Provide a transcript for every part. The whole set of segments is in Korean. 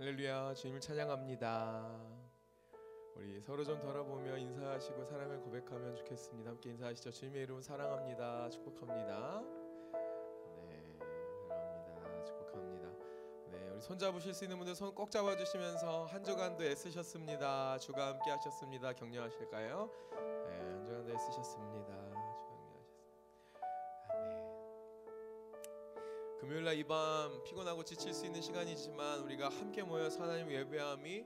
할렐루야, 주님을 찬양합니다. 우리 서로 좀 돌아보며 인사하시고 사랑을 고백하면 좋겠습니다. 함께 인사하시죠. 주님의 이름 사랑합니다. 축복합니다. 네, 사랑합니다. 축복합니다. 네, 우리 손 잡으실 수 있는 분들 손 꼭 잡아주시면서 한 주간도 애쓰셨습니다. 주가 함께 하셨습니다. 격려하실까요? 네, 한 주간도 애쓰셨습니다. 금요일날 이 밤 피곤하고 지칠 수 있는 시간이지만 우리가 함께 모여서 하나님을 예배함이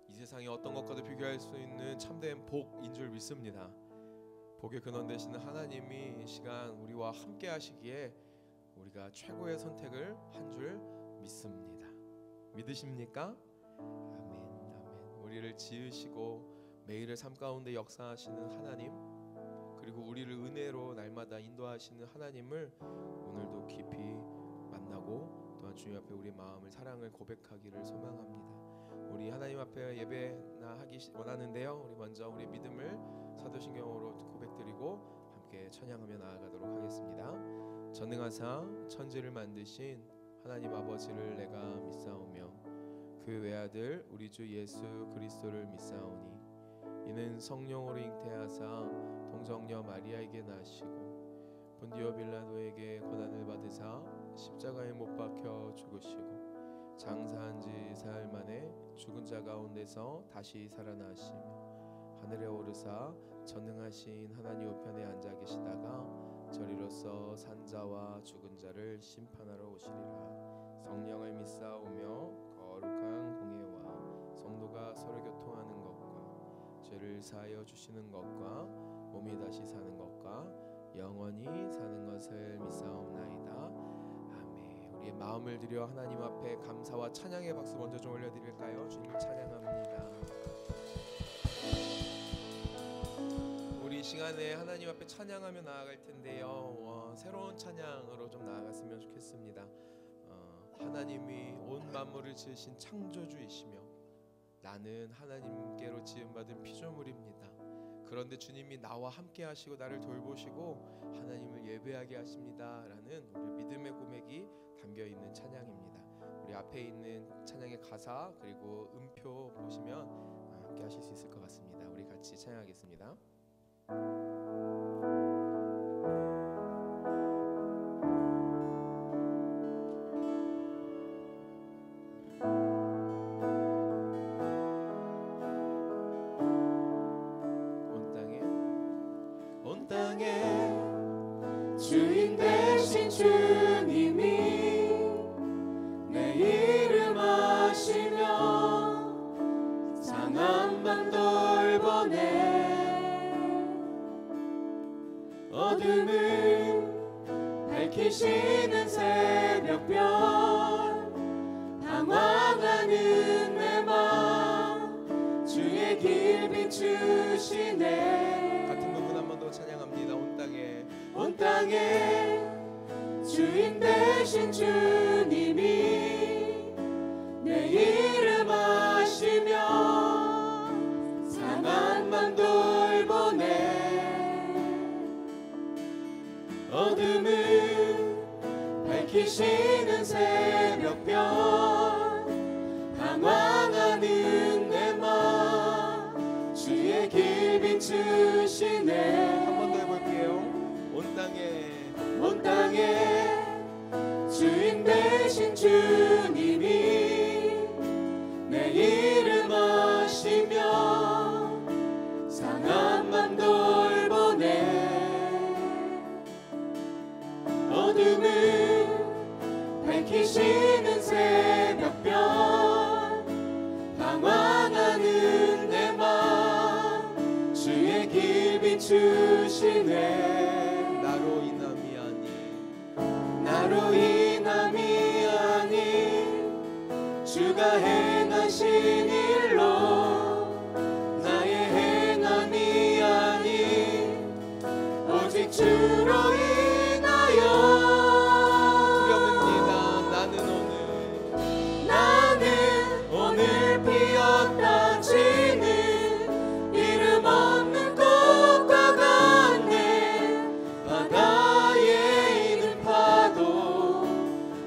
이 세상의 어떤 것과도 비교할 수 있는 참된 복인 줄 믿습니다. 복의 근원 되시는 하나님이 이 시간 우리와 함께 하시기에 우리가 최고의 선택을 한 줄 믿습니다. 믿으십니까? 아멘, 아멘. 우리를 지으시고 매일의 삶 가운데 역사하시는 하나님, 그리고 우리를 은혜로 날마다 인도하시는 하나님을 오늘도 깊이 만나고 또한 주님 앞에 우리 마음을 사랑을 고백하기를 소망합니다. 우리 하나님 앞에 예배나 하기 원하는데요, 우리 먼저 우리 믿음을 사도신경으로 고백드리고 함께 찬양하며 나아가도록 하겠습니다. 전능하사 천지를 만드신 하나님 아버지를 내가 믿사오며 그 외아들 우리 주 예수 그리스도를 믿사오니 이는 성령으로 잉태하사 동정녀 마리아에게 나시고 본디오 빌라도에게 고난을 받으사 십자가에 못 박혀 죽으시고 장사한 지 사흘 만에 죽은 자 가운데서 다시 살아나시며 하늘에 오르사 전능하신 하나님 우편에 앉아 계시다가 저리로서 산자와 죽은 자를 심판하러 오시리라. 성령을 믿사오며 거룩한 공예와 성도가 서로 교통하는 것과 죄를 사하여 주시는 것과 몸이 다시 사는 것과 영원히 사는 것을 믿사옵나이다. 아멘. 우리의 마음을 들여 하나님 앞에 감사와 찬양의 박수 먼저 좀 올려드릴까요? 주님을 찬양합니다. 우리 시간에 하나님 앞에 찬양하며 나아갈 텐데요, 새로운 찬양으로 좀 나아갔으면 좋겠습니다. 하나님이 온 만물을 지으신 창조주이시며 나는 하나님께로 지음받은 피조물입니다. 그런데 주님이 나와 함께 하시고 나를 돌보시고 하나님을 예배하게 하십니다 라는 우리 믿음의 고백이 담겨있는 찬양입니다. 우리 앞에 있는 찬양의 가사 그리고 음표 보시면 함께 하실 수 있을 것 같습니다. 우리 같이 찬양하겠습니다. 주인 되신 주님이 내 이름 아시며 상한 밤 돌보네 어둠을 밝히시는 새벽별 방황하는 내 맘 주의 길 비추시네. 같은 부분 한 번 더 찬양합니다. 온 땅에 주인 되신 주님이 내 이름 아시며 상한 맘 돌보네 어둠을 밝히시는 새벽별 방황하는 내 맘 주의 길 비추시네. 한 번 더 해볼게요. 온 땅에 주인 되신 주님이 내 이름 아시며 상한 맘 돌보네 어둠을 밝히시는 새벽별 방황하는 내 맘 주의 길 비추시네. 나로 인함이 아닌 주가 행하신 일로 나의 행함이 아닌 오직 주로 인하여 나는 오늘 피었다 지는 이름 없는 꽃과 같네. 바다에 있는 파도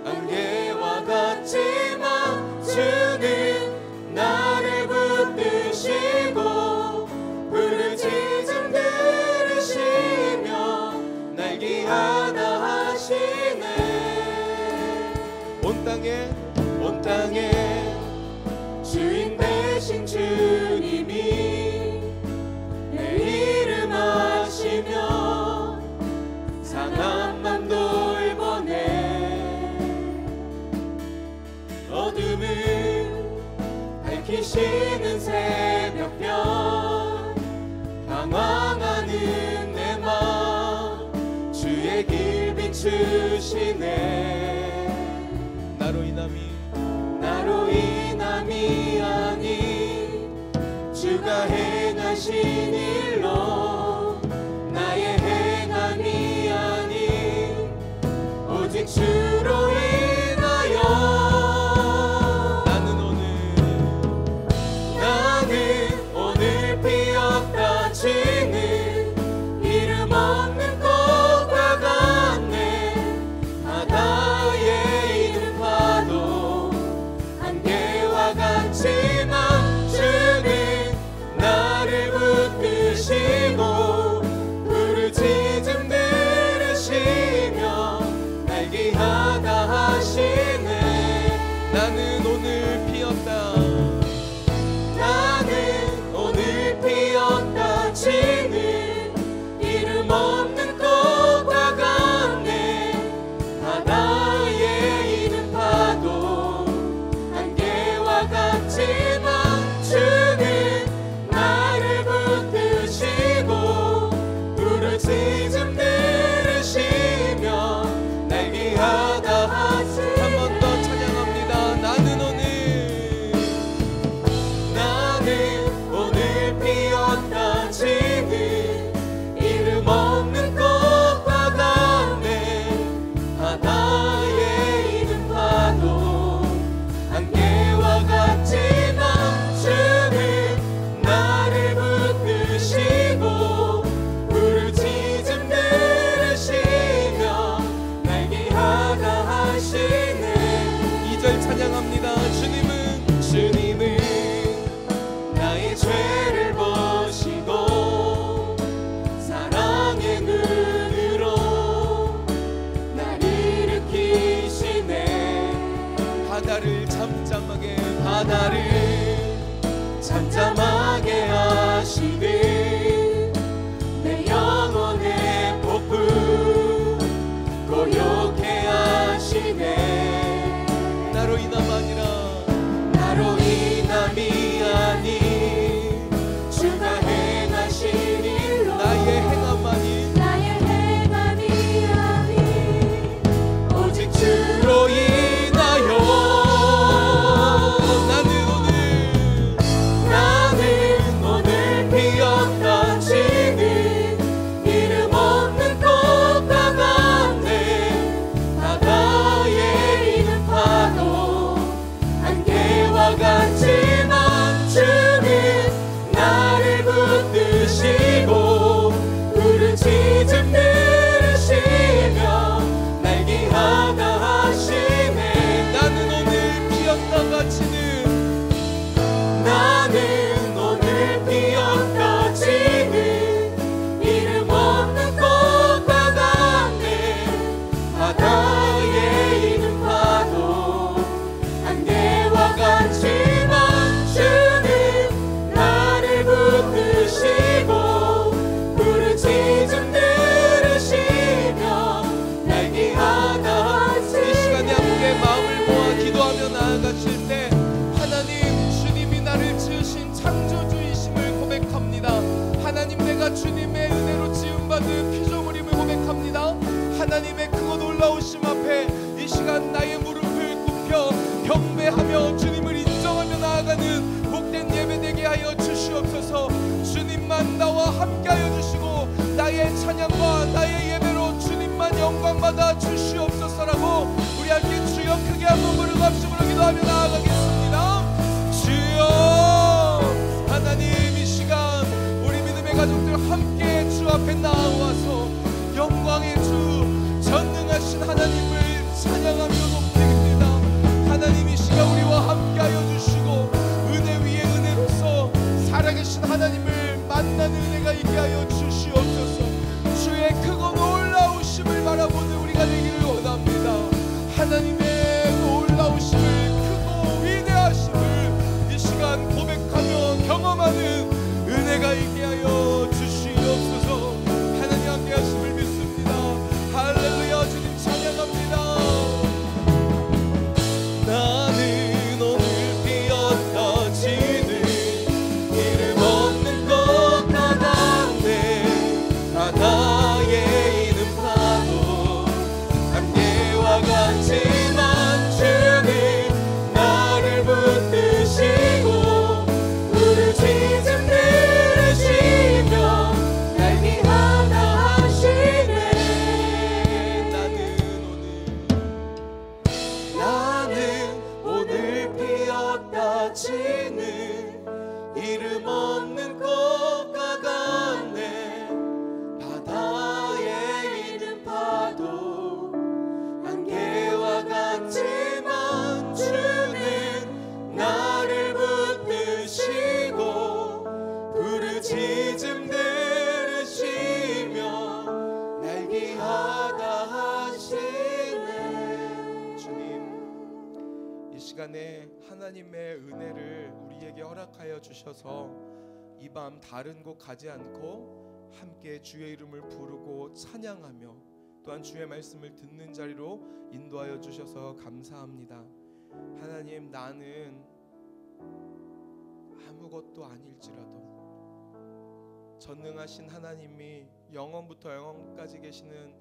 안개와 같지만 주는 하다 하시네. 온 땅에 주인 되신 주님이 내 이름 아시며 상한 맘 돌보네. 어둠을 밝히시는 새벽별 방황하는 내 맘 주의 길 비추시네. 나로 인함이 아니 주가 행하신 일로 나의 행함이 아닌 오직 주로 인하여 나는 오늘 피었다 지는 이름 없는 꽃과 같네. 바다에 있는 파도 안개와 같지만 주는 나를 붙드시고 부르짖음 들으시며 날게 하다 하시네. 나는 오늘 피었다 지는 이름 없는 꽃과 같네. 바다에 있는 파도 안개와 같지만 주는 나를 붙드시고 부르짖음 들으시며 날게 하다 하시네. 한 번 더 찬양합니다. 나는 오늘 피었다 지는 이름 없는 꽃과 같네. 바다에 있는 파도 안개와 같지만 주는 나를 붙드시고 부르짖음 들으시며 날게 하다 하시네. 2절 찬양합니다. 주님은 나의 죄를 보시고 사랑의 눈으로 날 일으키시네. 바다를 잠잠하게 하시듯 내 영혼의 폭풍 고요케 하시네. 나로 인함이 아닌 주가 행하신 일로 나의 행함만이 아닌 오직 주로 인하여 나는 오늘 피었다 지는 이름 없는 꽃과 같네. 바다에 있는 파도 안개와 같지만 주는 나를 붙드시고 부르짖음 들으시며 날게 하다 하시네. 나는 오늘 피었다가 지는 이름 없는 꽃과 같네. 바다에 있는 파도 안개와 같지만 주는 나를 붙드시고 부르짖음 들으시며 날게 하다 하시네. 이 시간에 함께 마음을 모아 기도하며 나아가실 때 하나님 주님이 나를 지으신 창조주이심을 고백합니다. 하나님 내가 주님의 은혜로 지음받은 피조물임을 고백합니다. 하나님의 크고 놀라우심 앞에 이 시간 나의 무릎을 굽혀 경배하며 주님을 인정하며 나아가는 복된 예배 되게 하여 주시옵소서. 주님만 나와 함께하여 주시고 나의 찬양과 나의 예배로 주님만 영광받아 주시옵소서라고 우리 함께 주여 크게 한번 부르갑심으로 기도하며 나아가겠습니다. 주여 하나님 이 시간 우리 믿음의 가족들 함께 주 앞에 나와서 영광의 주 전능하신 하나님을 찬양하며 높이립니다. 하나님 이 시간 우리와 함께하여 주시고 은혜 위에 은혜로서 살아계신 하나님을 만나는 은혜가 있게 하여 주시옵소서. 주의 크고 놀라우심을 지는 이름 없는 꽃과 같네. 바다에 있는 파도 안개와 같지만 주는 나를 붙드시고 부르짖음 들으시며 날 귀하다 하시네. 주님, 이 시간에 하나님의 은혜를 우리에게 허락하여 주셔서 이 밤 다른 곳 가지 않고 함께 주의 이름을 부르고 찬양하며 또한 주의 말씀을 듣는 자리로 인도하여 주셔서 감사합니다. 하나님, 나는 아무것도 아닐지라도 전능하신 하나님이 영원부터 영원까지 계시는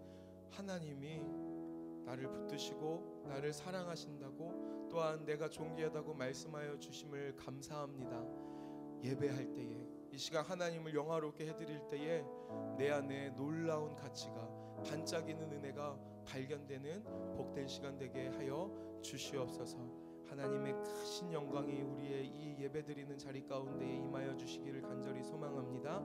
하나님이 나를 붙드시고 나를 사랑하신다고 또한 내가 존귀하다고 말씀하여 주심을 감사합니다. 예배할 때에 이 시간 하나님을 영화롭게 해드릴 때에 내 안에 놀라운 가치가 반짝이는 은혜가 발견되는 복된 시간 되게 하여 주시옵소서. 하나님의 크신 영광이 우리의 이 예배드리는 자리 가운데에 임하여 주시기를 간절히 소망합니다.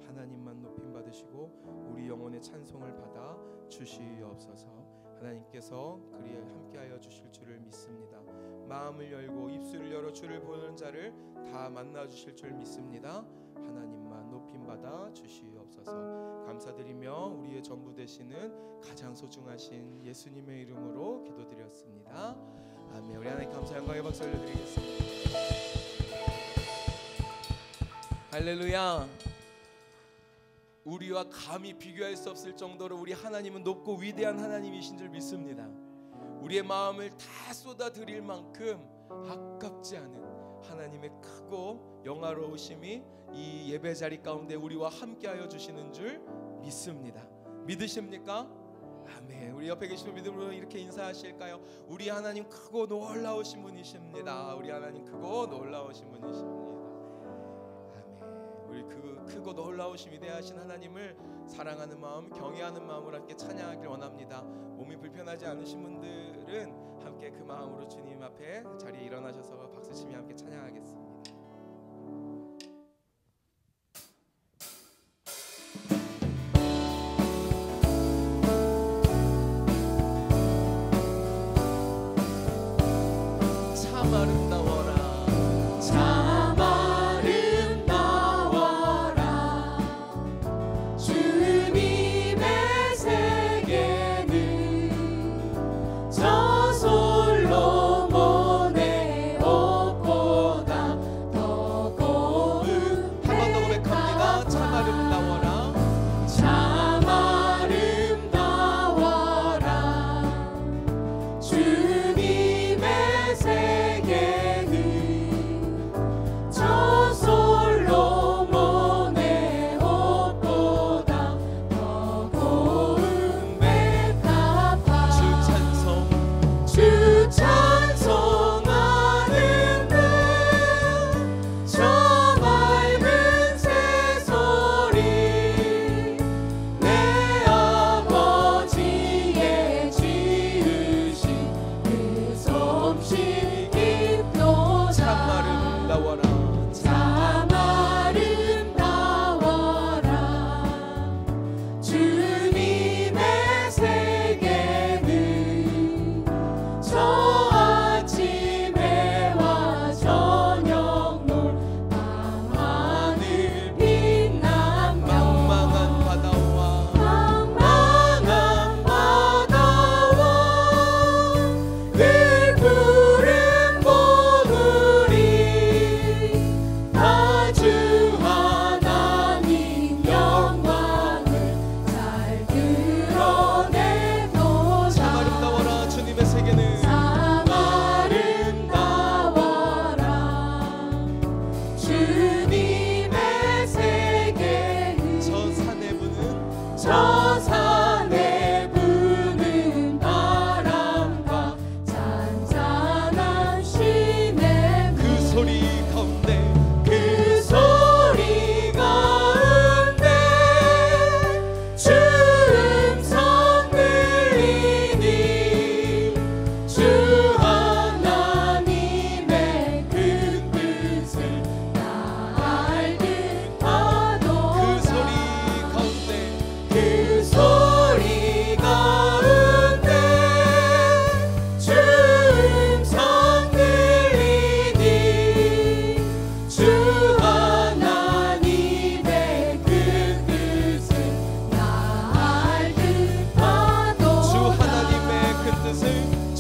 하나님만 높임 받으시고 우리 영혼의 찬송을 받아 주시옵소서. 하나님께서 그리에 함께하여 주실 줄을 믿습니다. 마음을 열고 입술을 열어 주를 보는 자를 다 만나 주실 줄 믿습니다. 하나님만 높임 받아 주시옵소서. 감사드리며 우리의 전부 되시는 가장 소중하신 예수님의 이름으로 기도드렸습니다. 아멘. 우리 하나님 감사 영광의 박수 올려드리겠습니다. 할렐루야. 우리와 감히 비교할 수 없을 정도로 우리 하나님은 높고 위대한 하나님이신 줄 믿습니다. 우리의 마음을 다 쏟아드릴 만큼 아깝지 않은 하나님의 크고 영화로우심이 이 예배 자리 가운데 우리와 함께하여 주시는 줄 믿습니다. 믿으십니까? 아멘. 우리 옆에 계시는 믿음으로 이렇게 인사하실까요? 우리 하나님 크고 놀라우신 분이십니다. 우리 하나님 크고 놀라우신 분이십니다. 우리 그 크고 놀라우신 위대하신 하나님을 사랑하는 마음, 경외하는 마음으로 함께 찬양하길 원합니다. 몸이 불편하지 않으신 분들은 함께 그 마음으로 주님 앞에 자리에 일어나셔서 박수치며 함께 찬양하겠습니다. 참 아름다워라.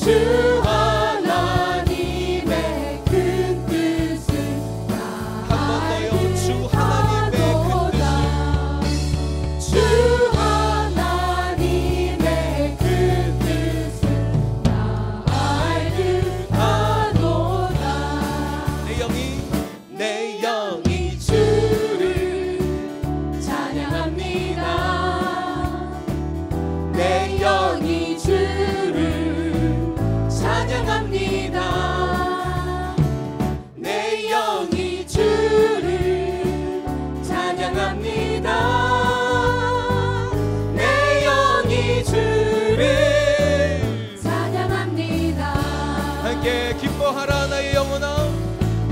주 하나님의 큰 뜻을 한 번 더요. 주 하나님의 큰 주 하나님의 그 뜻을 나 알듯 하도다. 내 영이 주를 찬양합니다. 내 영이 주를 찬양합니다. 내 영이 주를 찬양합니다. 내 영이 주를 찬양합니다. 함께 기뻐하라 나의 영혼아,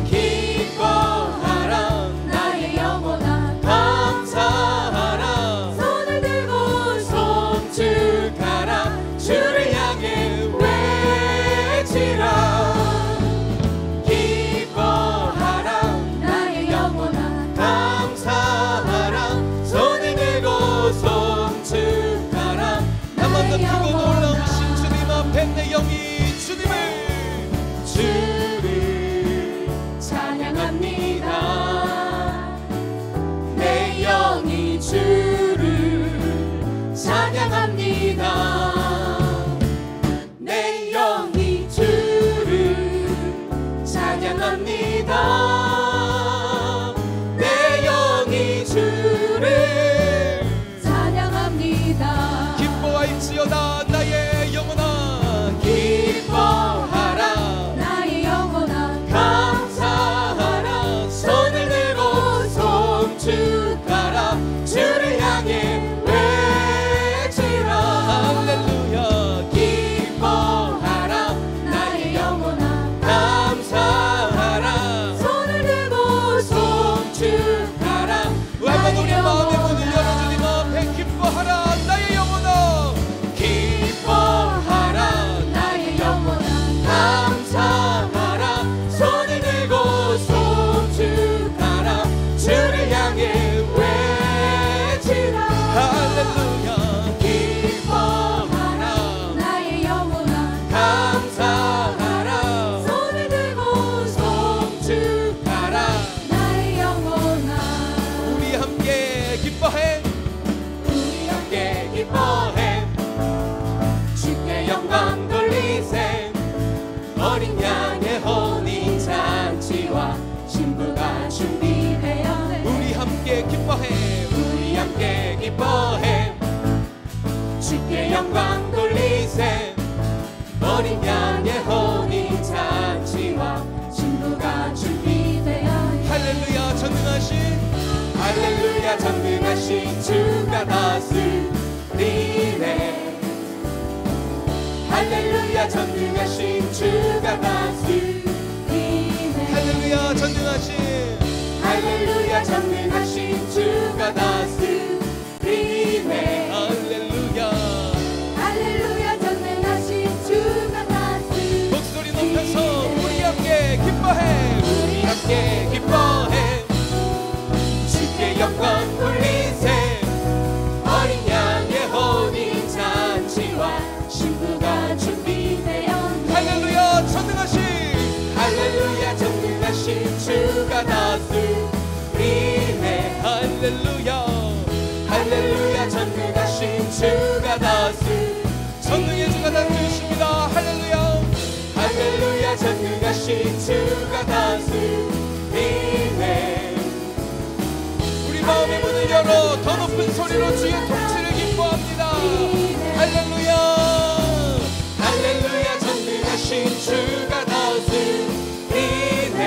기뻐하라 나의 영혼아, 감사하라 손을 들고 송축하라. 주를 향해 외치라. 기뻐하라 나의 영혼아, 감사하라 손을 들고 송축하라. 한 번 더 크고 놀라우신 주님 앞에 내 영이 주님을 찬양합니다. 내 영이 주를 찬양합니다. 내 영이 주를 찬양합니다. 내 영이 주를 찬양합니다. 기뻐할지어다 나의 영혼아, 기뻐하라 나의 영혼아, 감사하라. 손을 들고 송축하라. 주를 향해 외치라. 할렐루야. 기뻐하라 나의 영혼아, 감사하라. 손을 들고 송축하라. 한번 우리 마음의 문을 열어주님 앞에 기뻐하라 나의 영혼아, 기뻐하라 나의 영혼아, 감사하라. 손을 들고 송축하라. 주를 향해 외치라. 할렐루야. 기뻐하라 나의 영혼아, 감사하라. 손을 들고 송축하라. 나의 영혼아. 우리 함께 기뻐해, 우리 함께 기뻐해. 주께 영광 돌리세. 어린 양의 혼인잔치와 신부가 준비되었네. 우리 함께 기뻐해, 우리 함께 기뻐해. 주께 영광 돌리세. 어린 양의 혼인잔치와 신부가 준비되었네. 할렐루야. 전능하신 할렐루야 전능하신 주가 다스리네. 할렐루야 전능하신 주가 다스리네. 할렐루야. 전능하신 할렐루야 전능하신 주가 다스리네. 할렐루야. 할렐루야 전능하신 주가 다스리네. 목소리 높여서 우리 함께 기뻐해, 우리 함께 기뻐해. 주께 영광 돌리세. 어린 양의 혼인잔치와 신부가 준비되었네. 할렐루야. 전능하신 할렐루야 전능하신 주가 다스리네. 할렐루야. 할렐루야 전능하신 주가 다스리네. 전능의 주가 다스리십니다. 할렐루야. 할렐루야 전능하신 주가 다스리네. 우리 마음의 문을 열어 더 높은 소리로 주의 통치를 기뻐합니다. 할렐루야. 할렐루야 전능하신 주가 다스리네.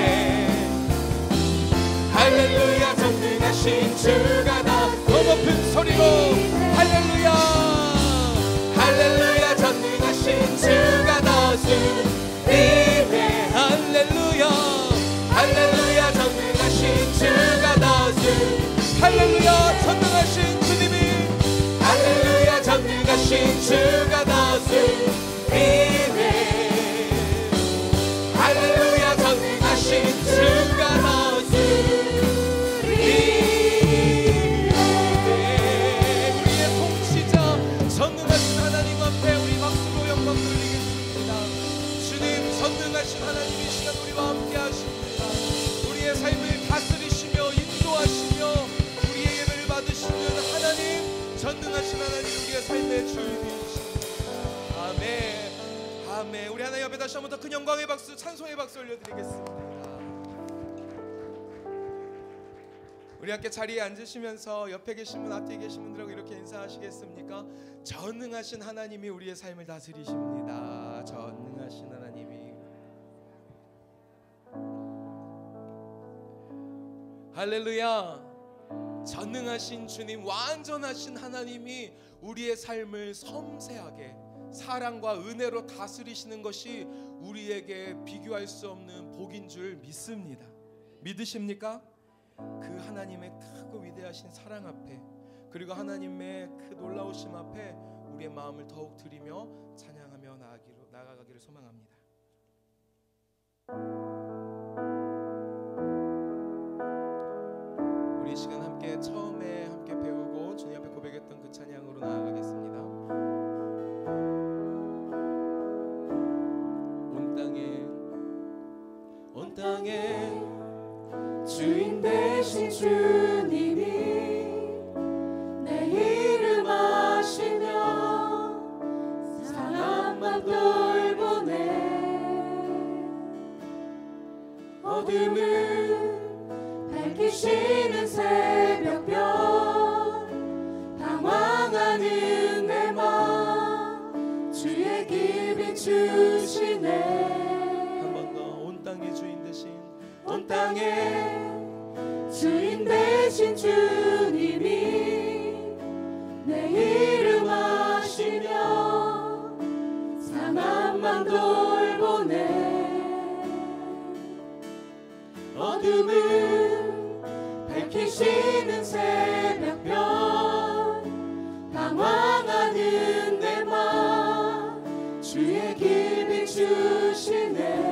할렐루야 전능하신 주가 더 높은 소리로 할렐루야. 할렐루야 전능하신 주가 다스리네. 할렐루야. 아멘. 우리 하나님 앞에 다시 한번 더 큰 영광의 박수, 찬송의 박수 올려드리겠습니다. 우리 함께 자리에 앉으시면서 옆에 계신 분, 앞에 계신 분들하고 이렇게 인사하시겠습니까? 전능하신 하나님이 우리의 삶을 다스리십니다. 전능하신 하나님이. 할렐루야. 전능하신 주님, 완전하신 하나님이 우리의 삶을 섬세하게 사랑과 은혜로 다스리시는 것이 우리에게 비교할 수 없는 복인 줄 믿습니다. 믿으십니까? 그 하나님의 크고 위대하신 사랑 앞에, 그리고 하나님의 그 놀라우심 앞에 우리의 마음을 더욱 드리며 찬양하며 나아가기를 소망합니다. 우리 이 시간 함께 처음에 함께 배우고 주님 앞에 고백했던 그 찬양으로 나아가겠습니다. 온 땅에 주인 되신 주님이 내 이름 아시며 사랑만 돌보네. 어둠을 밝히시는 새벽별, 방황하는 내 맘 주의 길 비추시네. 한 번 더. 온 땅의 주인 되신, 온 땅에 주인 되신 주님이 내 이름 아시며 상함만 돌보네. 어둠을 밝히시는 새벽별, 방황하는 내 맘 주의 길 비추시네.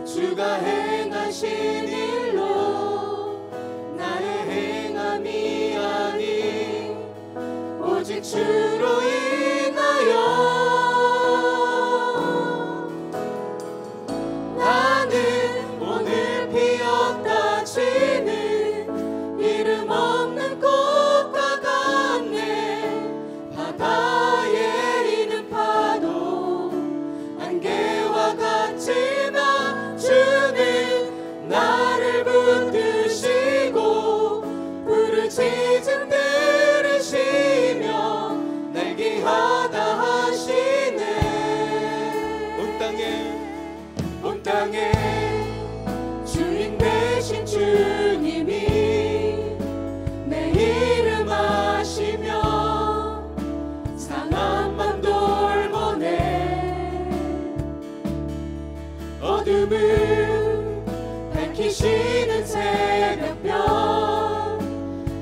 주가 행하신 일로 나의 행함이 아닌 오직 주로 인하여 나는 오늘 피었다 지는 이름 없는 꽃과 같네. 바다에 이는 파도 안개와 같지만 주는 나를 붙드시고 부르짖음 들으시며 날 귀하다 하시네. 온 땅에 주인 되신 주님이 내 이름 아시며 상함만 돌보네. 어둠을 밝히시는 새벽별,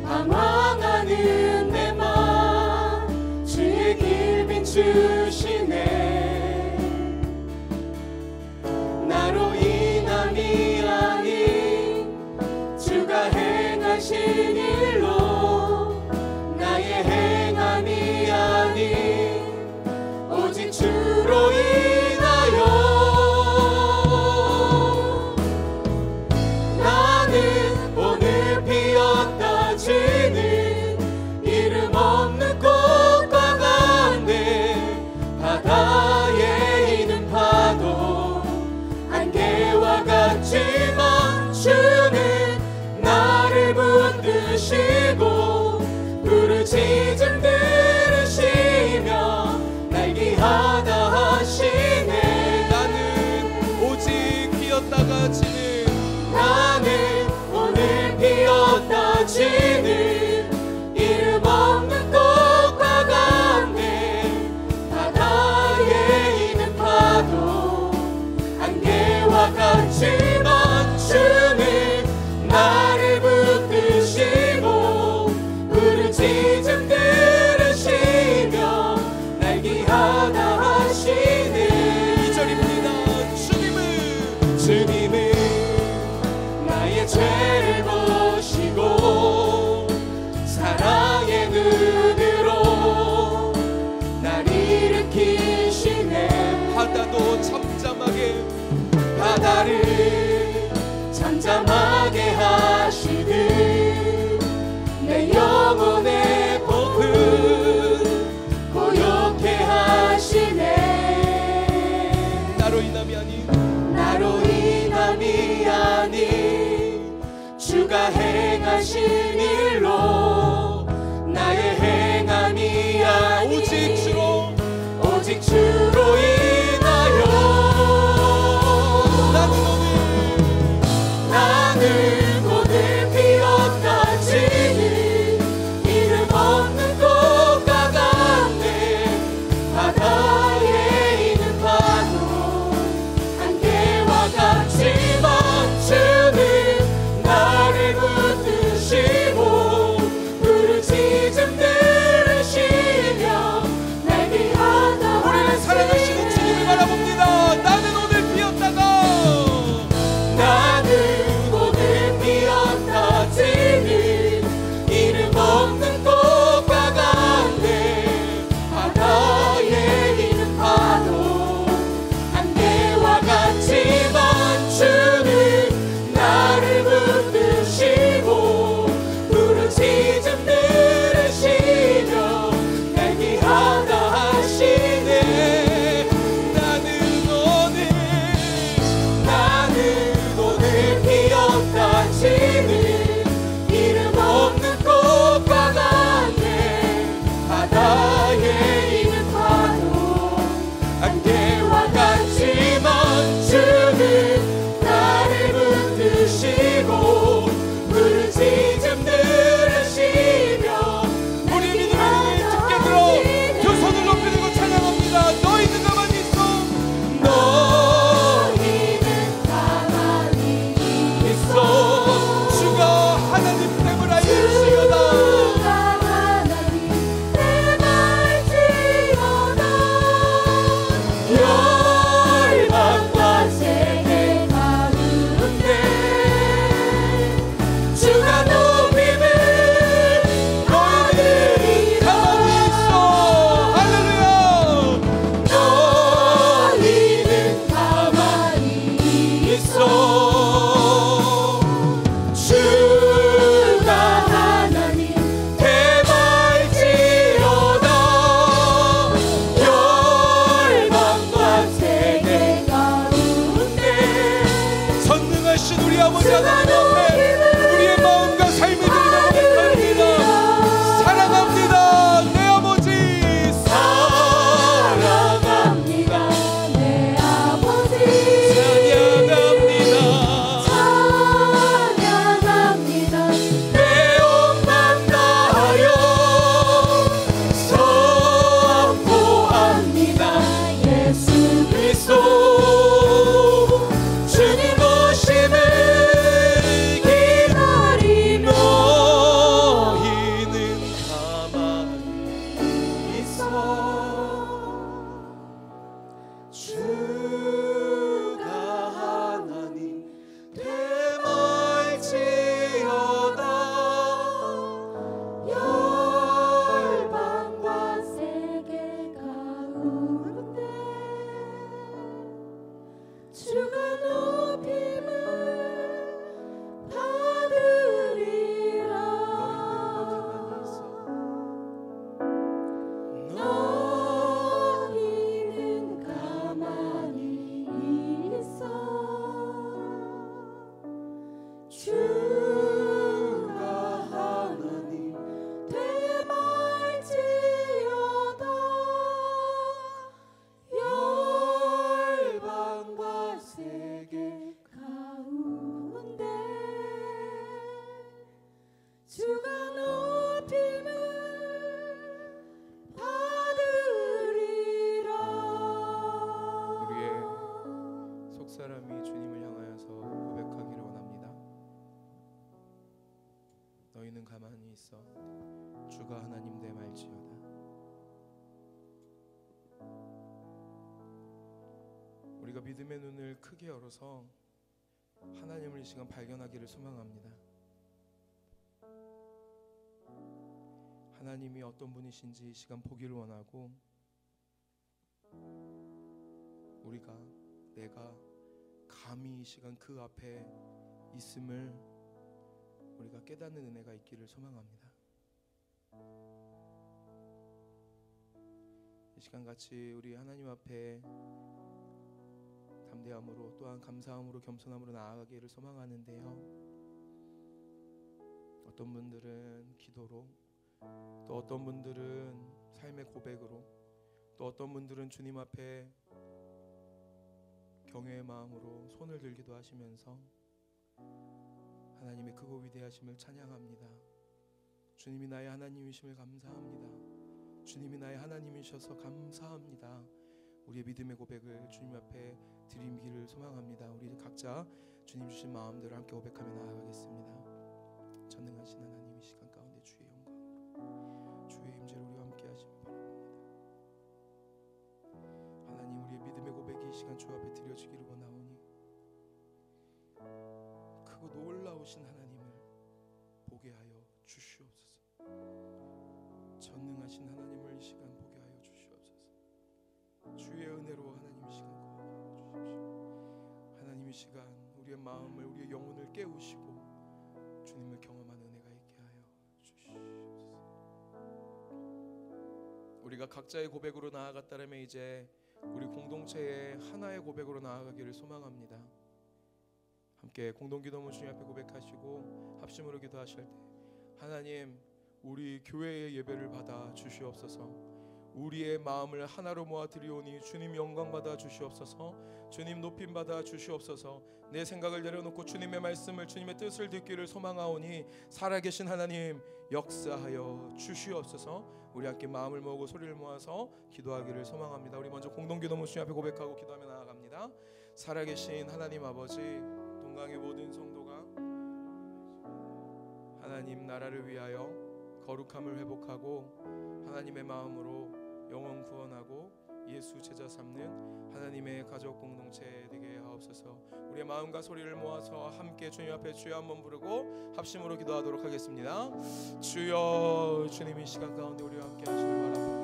방황하는 내 맘 주의 길 비추시네. 나로 인함이 아닌 주가 행하신 일로 나의 행함이 아닌 오직 주로 인하여 이름 없는 꽃과 같네. 바다에 이는 파도 안개와 같지만 주는 나를 붙드시고 부르짖음 들으시며 날 귀하다 하시네. 나는 오직 피었다가 지는, 나는 오늘 피었다 지는 이름 없는 꽃과 같네. 바다에 이는 파도 안개와 같지만 주는 나를 붙드시고 부르짖음 들으시며 날 귀하다 하시네. 2절입니다. 주님은 나의 죄를 보시고 사랑의 눈으로 날 일으키시네. 바다를 잠잠하게 하시듯 내 영혼의 하신 일로 나의 행함이 아니 오직 주로 인하여 나는 오늘 피었다 지는 이름 없는 꽃과 같네. 바다에 있는 파도 안개와 같지만 주는 나를 붙드시고 부르짖음 들으시며 날 위하다. 우리를 사랑하시는 주님을 바라봅니다. 나는 오늘 피었다가 나는 오늘 피었다 지는 이름 없는 꽃과 같네. 바다에 있는 파도 안개와 같지만 주는 나를 붙드시고 부르짖음 들으시며 날 귀하다 하시네. 나는 오늘 피었다 지는 이름 없는 꽃과 같네. 바다에 있는 파도 안개와 같지만 주는 나를 붙드시고 부르짖음 들으시며 우리 믿음의 눈을 깊게 들어 두 손을 높이 들고 찬양합니다. 너희는 가만히 있어. 너희는 가만히 있어. 주가 하나님 됨을 알지어다. 하나님 됨 알지어다. 열방과 세계 가운데 주가 높임을 너희는 가만히 있어. 할렐루야. 너희는 가만히 있어. 주가 하나님 됨 알지어다. 열방과 세계 가운데 전능하신 우리 아버지 하나님 앞에 우리의 마음과 삶을 드리며 고백합니다. 사랑합니다 내 아버지. 사랑합니다 내 아버지. 찬양합니다. 찬양합니다 내 온 맘 다하여 선포합니다. 예수 그리스도 주님 오심을 기다리며 너희는 가만히 있어. 주가 하나님 됨 알지어다. 열방과 세계 가운데 주가 높임을 받으리라. 너희는 가만히 있어. 주가 하나님 됨 알지어다. 열방과 세계 가운데 주가 높임을 받으리라. 우리의 속사람이 주님을 향하여서 고백하기를 원합니다. 너희는 가만히 있어. 주가 하나님 됨 알지어다. 우리가 믿음의 눈을 크게 열어서 하나님을 이 시간 발견하기를 소망합니다. 하나님이 어떤 분이신지 이 시간 보기를 원하고, 내가 감히 이 시간 그 앞에 있음을 우리가 깨닫는 은혜가 있기를 소망합니다. 이 시간 같이 우리 하나님 앞에 담대함으로 또한 감사함으로 겸손함으로 나아가기를 소망하는데요, 어떤 분들은 기도로, 또 어떤 분들은 삶의 고백으로, 또 어떤 분들은 주님 앞에 경외의 마음으로 손을 들기도 하시면서 하나님의 크고 위대하심을 찬양합니다. 주님이 나의 하나님이심을 감사합니다. 주님이 나의 하나님이셔서 감사합니다. 우리의 믿음의 고백을 주님 앞에 드리기를 소망합니다. 우리 각자 주님 주신 마음대로 함께 고백하며 나아가겠습니다. 전능하신 하나님, 이 시간 가운데 주의 영광으로 주의 임재를 우리와 함께 하시길 바랍니다. 하나님, 우리의 믿음의 고백이 이 시간 주 앞에 드려지기를 원하오니 크고 놀라우신 하나님을 보게 하여 주시옵소서. 전능하신 하나님을 이 시간 보게 하여 주시옵소서. 주의 은혜로 하나님 이 시간 거하게 하여 주십시오. 하나님, 이 시간 우리의 마음을, 우리의 영혼을 깨우시고 주님을 경험하는 은혜가 있게 하여 주시옵소서. 우리가 각자의 고백으로 나아갔다면 이제 우리 공동체의 하나의 고백으로 나아가기를 소망합니다. 함께 공동기도문 주님 앞에 고백하시고 합심으로 기도하실 때, 하나님, 우리 교회의 예배를 받아 주시옵소서. 우리의 마음을 하나로 모아 드리오니 주님 영광 받아 주시옵소서. 주님 높임 받아 주시옵소서. 내 생각을 내려놓고 주님의 말씀을, 주님의 뜻을 듣기를 소망하오니 살아계신 하나님 역사하여 주시옵소서. 우리 함께 마음을 모으고 소리를 모아서 기도하기를 소망합니다. 우리 먼저 공동기도문 주님 앞에 고백하고 기도하며 나아갑니다. 살아계신 하나님 아버지, 동강의 모든 성도가 하나님 나라를 위하여 거룩함을 회복하고 하나님의 마음으로 영원 구원하고 예수 제자 삼는 하나님의 가족 공동체 되게 하옵소서. 우리의 마음과 소리를 모아서 함께 주님 앞에 주여 한번 부르고 합심으로 기도하도록 하겠습니다. 주여, 주님 이 시간 가운데 우리와 함께 하시길 바랍니다.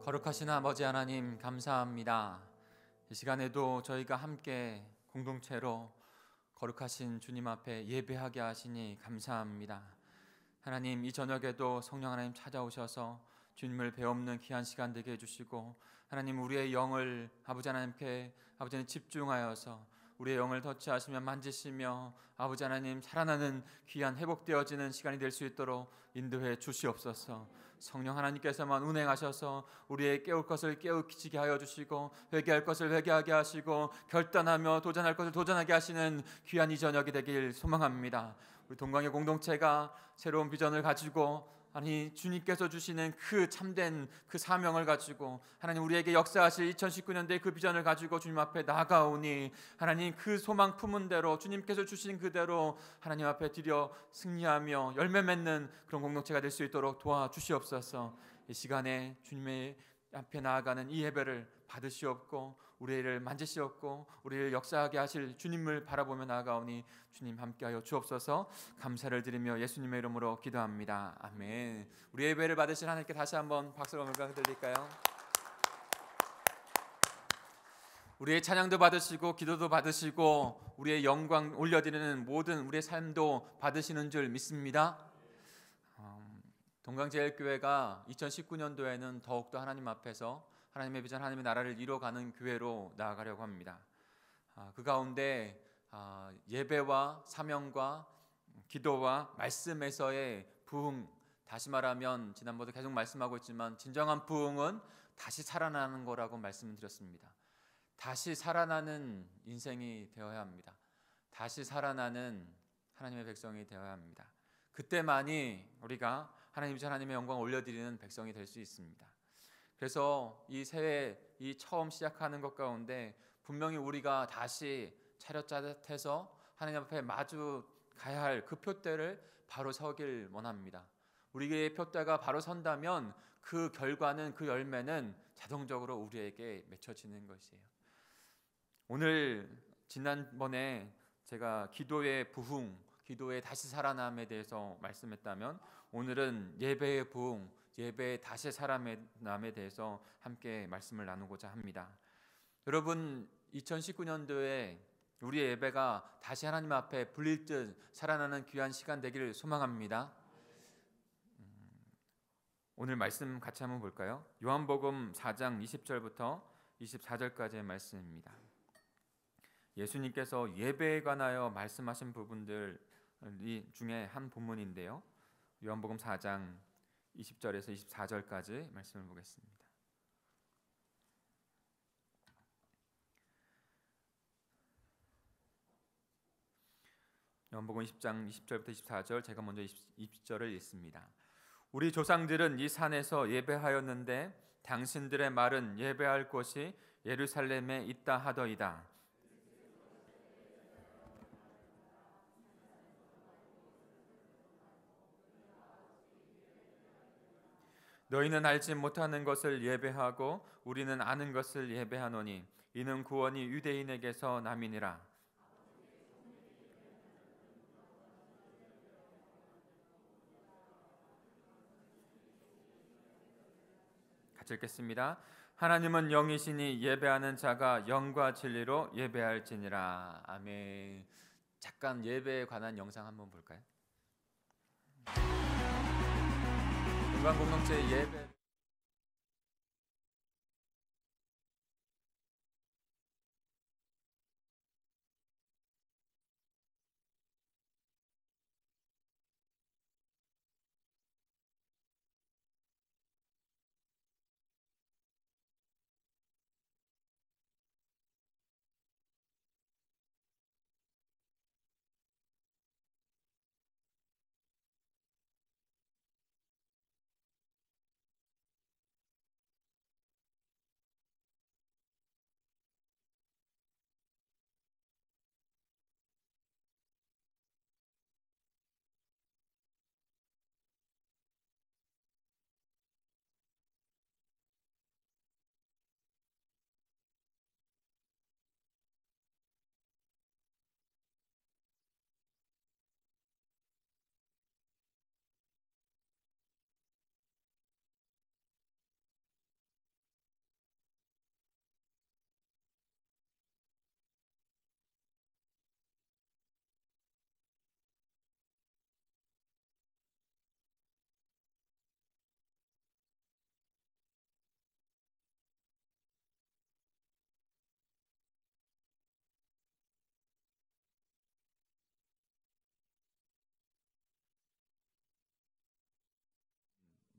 거룩하신 아버지 하나님, 감사합니다. 이 시간에도 저희가 함께 공동체로 거룩하신 주님 앞에 예배하게 하시니 감사합니다. 하나님, 이 저녁에도 성령 하나님 찾아오셔서 주님을 배움는 귀한 시간 되게 해주시고, 하나님 우리의 영을 아버지 하나님께 아버지는 집중하여서 우리의 영을 터치하시며 만지시며 아버지 하나님 살아나는 귀한 회복되어지는 시간이 될 수 있도록 인도해 주시옵소서. 성령 하나님께서만 운행하셔서 우리의 깨울 것을 깨우치게 하여 주시고, 회개할 것을 회개하게 하시고, 결단하며 도전할 것을 도전하게 하시는 귀한 이 저녁이 되길 소망합니다. 우리 동강의 공동체가 새로운 비전을 가지고, 아니 주님께서 주시는 그 참된 그 사명을 가지고 하나님 우리에게 역사하실 2019년도의 그 비전을 가지고 주님 앞에 나아가오니, 하나님 그 소망 품은 대로 주님께서 주신 그대로 하나님 앞에 드려 승리하며 열매 맺는 그런 공동체가 될 수 있도록 도와주시옵소서. 이 시간에 주님의 앞에 나아가는 이 예배를 받으시옵고 우리를 만지시옵고 우리를 역사하게 하실 주님을 바라보며 나아가오니 주님 함께하여 주옵소서. 감사를 드리며 예수님의 이름으로 기도합니다. 아멘. 우리 예배를 받으신 하나님께 다시 한번 박수로 영광 드릴까요? 우리의 찬양도 받으시고 기도도 받으시고 우리의 영광 올려드리는 모든 우리의 삶도 받으시는 줄 믿습니다. 동강제일교회가 2019년도에는 더욱더 하나님 앞에서 하나님의 비전, 하나님의 나라를 이뤄가는 교회로 나아가려고 합니다. 그 가운데 예배와 사명과 기도와 말씀에서의 부흥, 다시 말하면 지난번도 계속 말씀하고 있지만 진정한 부흥은 다시 살아나는 거라고 말씀드렸습니다. 다시 살아나는 인생이 되어야 합니다. 다시 살아나는 하나님의 백성이 되어야 합니다. 그때만이 우리가 하나님 비전, 하나님의 영광을 올려드리는 백성이 될 수 있습니다. 그래서 이 새해 이 처음 시작하는 것 가운데 분명히 우리가 다시 차렷자듯해서 하나님 앞에 마주 가야 할 그 표대를 바로 서길 원합니다. 우리의 표대가 바로 선다면 그 결과는, 그 열매는 자동적으로 우리에게 맺혀지는 것이에요. 오늘 지난번에 제가 기도의 부흥, 기도의 다시 살아남에 대해서 말씀했다면, 오늘은 예배의 부흥, 예배의 다시 살아남에 대해서 함께 말씀을 나누고자 합니다. 여러분, 2019년도에 우리의 예배가 다시 하나님 앞에 불릴 듯 살아나는 귀한 시간 되기를 소망합니다. 오늘 말씀 같이 한번 볼까요? 요한복음 4장 20절부터 24절까지의 말씀입니다. 예수님께서 예배에 관하여 말씀하신 부분들 중에 한 본문인데요. 요한복음 4장 20절에서 24절까지 말씀을 보겠습니다. 요한복음 20장 20절부터 24절, 제가 먼저 20절을 읽습니다. 우리 조상들은 이 산에서 예배하였는데 당신들의 말은 예배할 곳이 예루살렘에 있다 하더이다. 너희는 알지 못하는 것을 예배하고 우리는 아는 것을 예배하노니 이는 구원이 유대인에게서 남이니라. 같이 읽겠습니다. 하나님은 영이시니 예배하는 자가 영과 진리로 예배할지니라. 아멘. 잠깐 예배에 관한 영상 한번 볼까요? 건강 공동체 예배.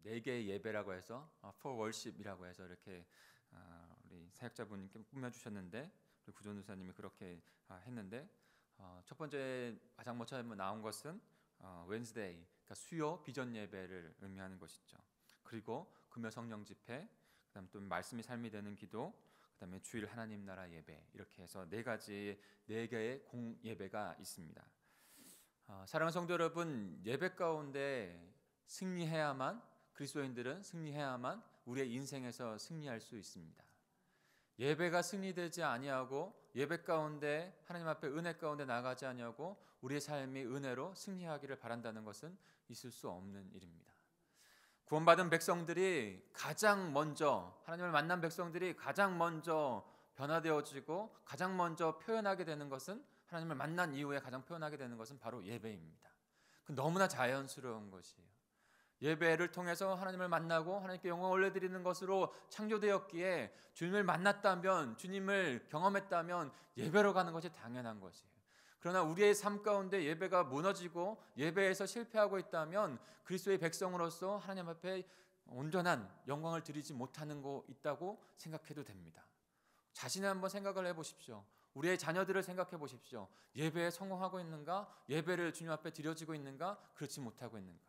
네 개의 예배라고 해서 for worship이라고 해서 이렇게 우리 사역자분께 꾸며주셨는데, 우리 구전도사님이 그렇게 했는데, 첫 번째 가장 먼저 나온 것은 Wednesday, 그러니까 수요 비전 예배를 의미하는 것이죠. 그리고 금요 성령 집회, 그다음 또 말씀이 삶이 되는 기도, 그다음에 주일 하나님 나라 예배, 이렇게 해서 네 개의 공 예배가 있습니다. 사랑하는 성도 여러분, 예배 가운데 승리해야만, 그리스도인들은 승리해야만 우리의 인생에서 승리할 수 있습니다. 예배가 승리되지 아니하고 예배 가운데 하나님 앞에 은혜 가운데 나가지 아니하고 우리의 삶이 은혜로 승리하기를 바란다는 것은 있을 수 없는 일입니다. 구원받은 백성들이 가장 먼저, 하나님을 만난 백성들이 가장 먼저 변화되어지고 가장 먼저 표현하게 되는 것은, 하나님을 만난 이후에 가장 표현하게 되는 것은 바로 예배입니다. 그 너무나 자연스러운 것이에요. 예배를 통해서 하나님을 만나고 하나님께 영광을 올려드리는 것으로 창조되었기에, 주님을 만났다면, 주님을 경험했다면 예배로 가는 것이 당연한 것이에요. 그러나 우리의 삶 가운데 예배가 무너지고 예배에서 실패하고 있다면 그리스도의 백성으로서 하나님 앞에 온전한 영광을 드리지 못하는 거 있다고 생각해도 됩니다. 자신을 한번 생각을 해보십시오. 우리의 자녀들을 생각해 보십시오. 예배에 성공하고 있는가? 예배를 주님 앞에 드려지고 있는가? 그렇지 못하고 있는가?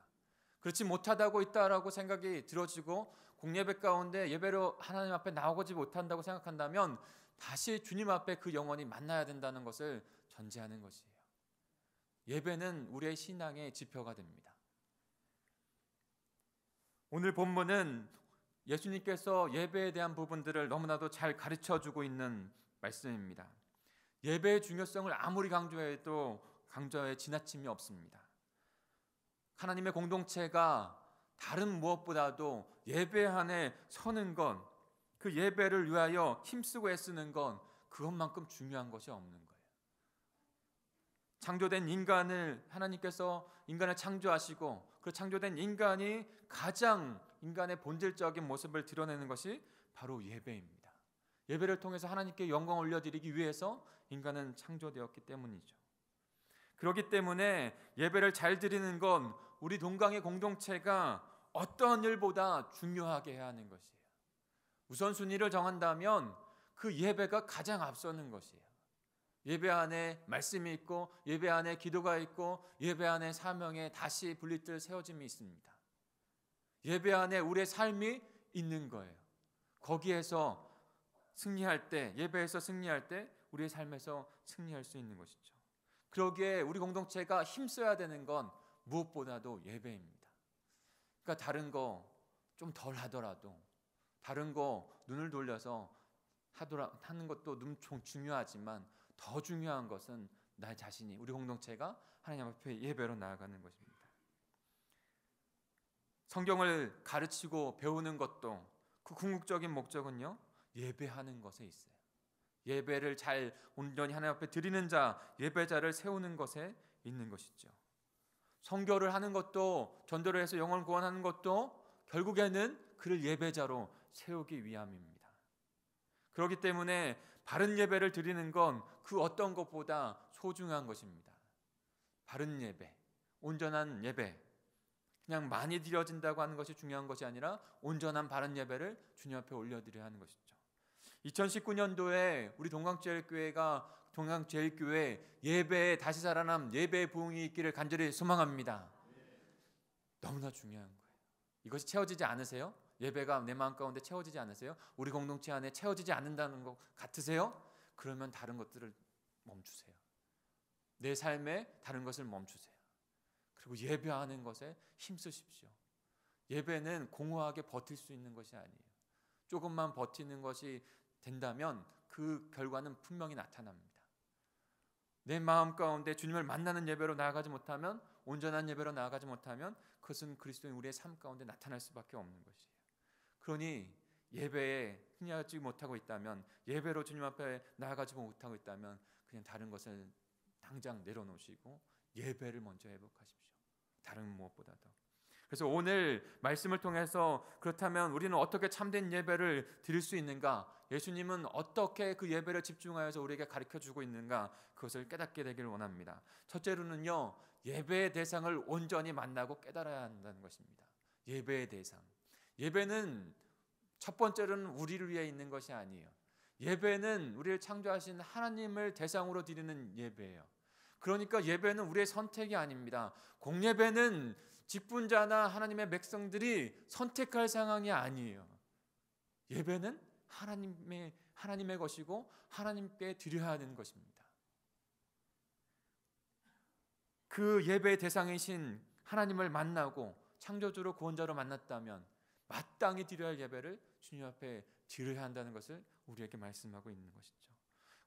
그렇지 못하다고 있다라고 생각이 들어지고 공예배 가운데 예배로 하나님 앞에 나오지 못한다고 생각한다면 다시 주님 앞에 그 영혼이 만나야 된다는 것을 전제하는 것이에요. 예배는 우리의 신앙의 지표가 됩니다. 오늘 본문은 예수님께서 예배에 대한 부분들을 너무나도 잘 가르쳐주고 있는 말씀입니다. 예배의 중요성을 아무리 강조해도 강조에 지나침이 없습니다. 하나님의 공동체가 다른 무엇보다도 예배 안에 서는 것, 그 예배를 위하여 힘쓰고 애쓰는 건 그것만큼 중요한 것이 없는 거예요. 창조된 인간을 하나님께서 인간을 창조하시고 그 창조된 인간이 가장 인간의 본질적인 모습을 드러내는 것이 바로 예배입니다. 예배를 통해서 하나님께 영광 올려드리기 위해서 인간은 창조되었기 때문이죠. 그렇기 때문에 예배를 잘 드리는 건 우리 동강의 공동체가 어떠한 일보다 중요하게 해야 하는 것이에요. 우선순위를 정한다면 그 예배가 가장 앞서는 것이에요. 예배 안에 말씀이 있고 예배 안에 기도가 있고 예배 안에 사명에 다시 분리될 세워짐이 있습니다. 예배 안에 우리의 삶이 있는 거예요. 거기에서 승리할 때, 예배에서 승리할 때 우리의 삶에서 승리할 수 있는 것이죠. 그러기에 우리 공동체가 힘써야 되는 건 무엇보다도 예배입니다. 그러니까 다른 거 좀 덜 하더라도 다른 거 눈을 돌려서 하는 것도 중요하지만 더 중요한 것은 나 자신이, 우리 공동체가 하나님 앞에 예배로 나아가는 것입니다. 성경을 가르치고 배우는 것도 그 궁극적인 목적은요, 예배하는 것에 있어요. 예배를 잘 온전히 하나님 앞에 드리는 자, 예배자를 세우는 것에 있는 것이죠. 선교를 하는 것도, 전도를 해서 영혼을 구원하는 것도 결국에는 그를 예배자로 세우기 위함입니다. 그렇기 때문에 바른 예배를 드리는 건 그 어떤 것보다 소중한 것입니다. 바른 예배, 온전한 예배, 그냥 많이 드려진다고 하는 것이 중요한 것이 아니라 온전한 바른 예배를 주님 앞에 올려드려야 하는 것이죠. 2019년도에 우리 동강제일교회 예배에 다시 살아남 예배의 부흥이 있기를 간절히 소망합니다. 너무나 중요한 거예요. 이것이 채워지지 않으세요? 예배가 내 마음 가운데 채워지지 않으세요? 우리 공동체 안에 채워지지 않는다는 것 같으세요? 그러면 다른 것들을 멈추세요. 내 삶에 다른 것을 멈추세요. 그리고 예배하는 것에 힘쓰십시오. 예배는 공허하게 버틸 수 있는 것이 아니에요. 조금만 버티는 것이 된다면 그 결과는 분명히 나타납니다. 내 마음 가운데 주님을 만나는 예배로 나아가지 못하면, 온전한 예배로 나아가지 못하면 그것은 그리스도인 우리의 삶 가운데 나타날 수밖에 없는 것이에요. 그러니 예배에 승리하지 못하고 있다면, 예배로 주님 앞에 나아가지 못하고 있다면 그냥 다른 것을 당장 내려놓으시고 예배를 먼저 회복하십시오. 다른 무엇보다도. 그래서 오늘 말씀을 통해서 그렇다면 우리는 어떻게 참된 예배를 드릴 수 있는가? 예수님은 어떻게 그 예배를 집중하여서 우리에게 가르쳐주고 있는가? 그것을 깨닫게 되기를 원합니다. 첫째로는요, 예배의 대상을 온전히 만나고 깨달아야 한다는 것입니다. 예배의 대상. 예배는 첫 번째로는 우리를 위해 있는 것이 아니에요. 예배는 우리를 창조하신 하나님을 대상으로 드리는 예배예요. 그러니까 예배는 우리의 선택이 아닙니다. 공예배는 직분자나 하나님의 백성들이 선택할 상황이 아니에요. 예배는 하나님의 것이고 하나님께 드려야 하는 것입니다. 그 예배의 대상이신 하나님을 만나고 창조주로 구원자로 만났다면 마땅히 드려야 할 예배를 주님 앞에 드려야 한다는 것을 우리에게 말씀하고 있는 것이죠.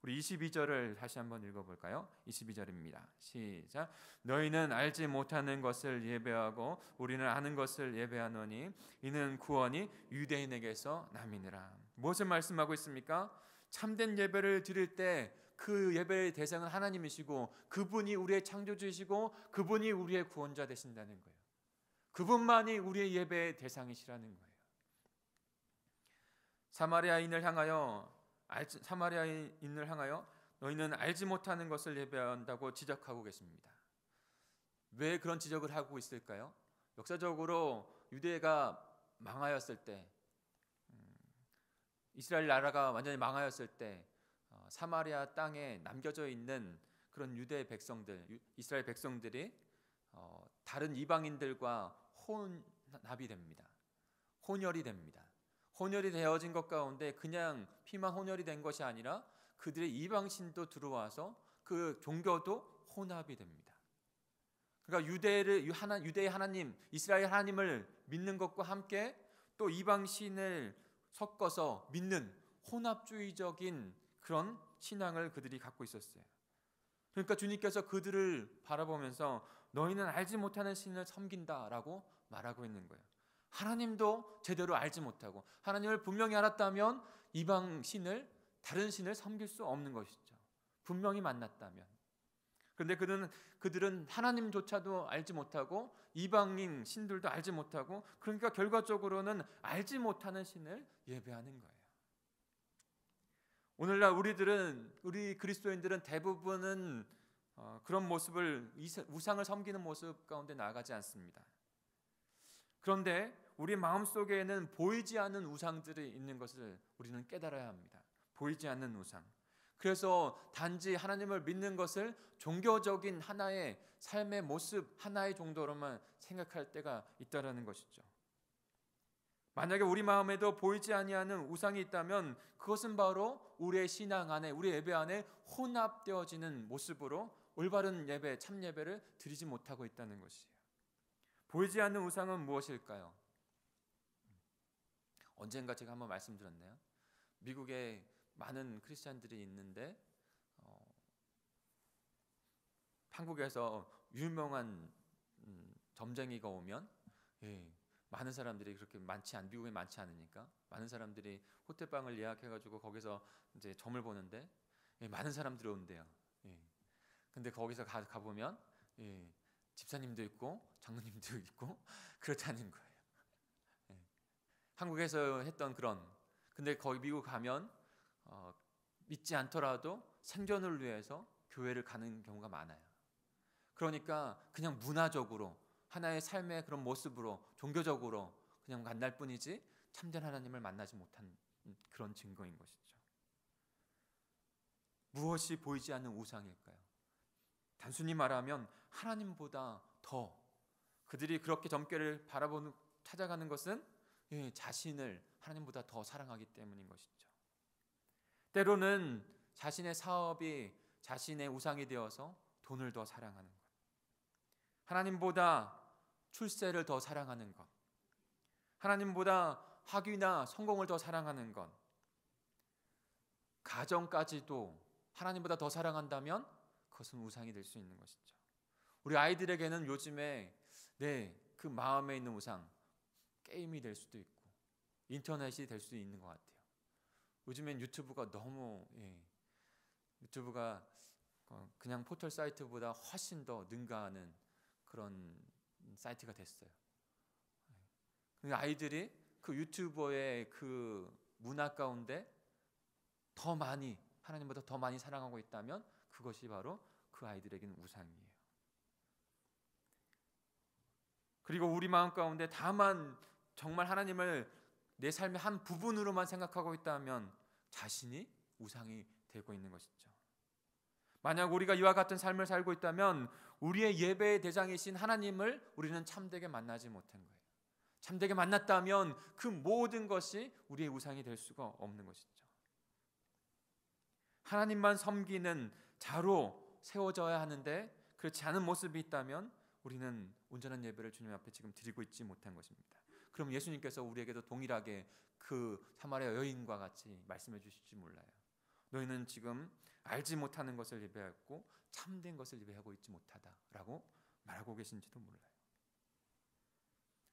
우리 22절을 다시 한번 읽어볼까요? 22절입니다. 시작. 너희는 알지 못하는 것을 예배하고 우리는 아는 것을 예배하노니 이는 구원이 유대인에게서 남이니라. 무엇을 말씀하고 있습니까? 참된 예배를 드릴 때 그 예배의 대상은 하나님이시고 그분이 우리의 창조주이시고 그분이 우리의 구원자 되신다는 거예요. 그분만이 우리의 예배의 대상이시라는 거예요. 사마리아인을 향하여 너희는 알지 못하는 것을 예배한다고 지적하고 계십니다. 왜 그런 지적을 하고 있을까요? 역사적으로 유대가 망하였을 때, 이스라엘 나라가 완전히 망하였을 때 사마리아 땅에 남겨져 있는 그런 유대 백성들, 이스라엘 백성들이 다른 이방인들과 혼합이 됩니다. 혼혈이 됩니다. 혼혈이 되어진 것 가운데 그냥 피만 혼혈이 된 것이 아니라 그들의 이방신도 들어와서 그 종교도 혼합이 됩니다. 그러니까 유대의 하나님, 이스라엘 하나님을 믿는 것과 함께 또 이방신을 섞어서 믿는 혼합주의적인 그런 신앙을 그들이 갖고 있었어요. 그러니까 주님께서 그들을 바라보면서 너희는 알지 못하는 신을 섬긴다라고 말하고 있는 거예요. 하나님도 제대로 알지 못하고 하나님을 분명히 알았다면 이방 신을, 다른 신을 섬길 수 없는 것이죠. 분명히 만났다면. 그런데 그들은 하나님조차도 알지 못하고 이방인 신들도 알지 못하고, 그러니까 결과적으로는 알지 못하는 신을 예배하는 거예요. 오늘날 우리 그리스도인들은 대부분은 그런 모습을, 우상을 섬기는 모습 가운데 나아가지 않습니다. 그런데 우리 마음속에는 보이지 않는 우상들이 있는 것을 우리는 깨달아야 합니다. 보이지 않는 우상. 그래서 단지 하나님을 믿는 것을 종교적인 하나의 삶의 모습, 하나의 정도로만 생각할 때가 있다라는 것이죠. 만약에 우리 마음에도 보이지 아니하는 우상이 있다면 그것은 바로 우리의 신앙 안에, 우리 예배 안에 혼합되어지는 모습으로 올바른 예배, 참 예배를 드리지 못하고 있다는 것이에요. 보이지 않는 우상은 무엇일까요? 언젠가 제가 한번 말씀드렸나요? 미국에 많은 크리스찬들이 있는데 한국에서 유명한 점쟁이가 오면 많은 사람들이 그렇게 미국에 많지 않으니까 많은 사람들이 호텔방을 예약해가지고 거기서 이제 점을 보는데 많은 사람들이 온대요. 근데 거기서 가보면 집사님도 있고 장로님도 있고 그렇다는 거예요. 한국에서 했던 근데 거기 미국 가면 믿지 않더라도 생존을 위해서 교회를 가는 경우가 많아요. 그러니까 그냥 문화적으로 하나의 삶의 그런 모습으로 종교적으로 그냥 만날 뿐이지 참된 하나님을 만나지 못한 그런 증거인 것이죠. 무엇이 보이지 않는 우상일까요? 단순히 말하면 하나님보다 더 그들이 그렇게 점괘를 찾아가는 것은 자신을 하나님보다 더 사랑하기 때문인 것이죠. 때로는 자신의 사업이 자신의 우상이 되어서 돈을 더 사랑하는 것, 하나님보다 출세를 더 사랑하는 것, 하나님보다 학위나 성공을 더 사랑하는 것, 가정까지도 하나님보다 더 사랑한다면 그것은 우상이 될 수 있는 것이죠. 우리 아이들에게는 요즘에 그 마음에 있는 우상, 게임이 될 수도 있고 인터넷이 될 수 있는 것 같아요. 요즘엔 유튜브가 너무 유튜브가 그냥 포털 사이트보다 훨씬 더 능가하는 그런 사이트가 됐어요. 아이들이 그 유튜버의 그 문화 가운데 더 많이, 하나님보다 더 많이 사랑하고 있다면 그것이 바로 그 아이들에게는 우상이에요. 그리고 우리 마음 가운데 다만 정말 하나님을 내 삶의 한 부분으로만 생각하고 있다면 자신이 우상이 되고 있는 것이죠. 만약 우리가 이와 같은 삶을 살고 있다면 우리의 예배의 대장이신 하나님을 우리는 참되게 만나지 못한 거예요. 참되게 만났다면 그 모든 것이 우리의 우상이 될 수가 없는 것이죠. 하나님만 섬기는 자로 세워져야 하는데 그렇지 않은 모습이 있다면 우리는 온전한 예배를 주님 앞에 지금 드리고 있지 못한 것입니다. 그럼 예수님께서 우리에게도 동일하게 그 사마리아 여인과 같이 말씀해 주실지 몰라요. 너희는 지금 알지 못하는 것을 예배하고 참된 것을 예배하고 있지 못하다라고 말하고 계신지도 몰라요.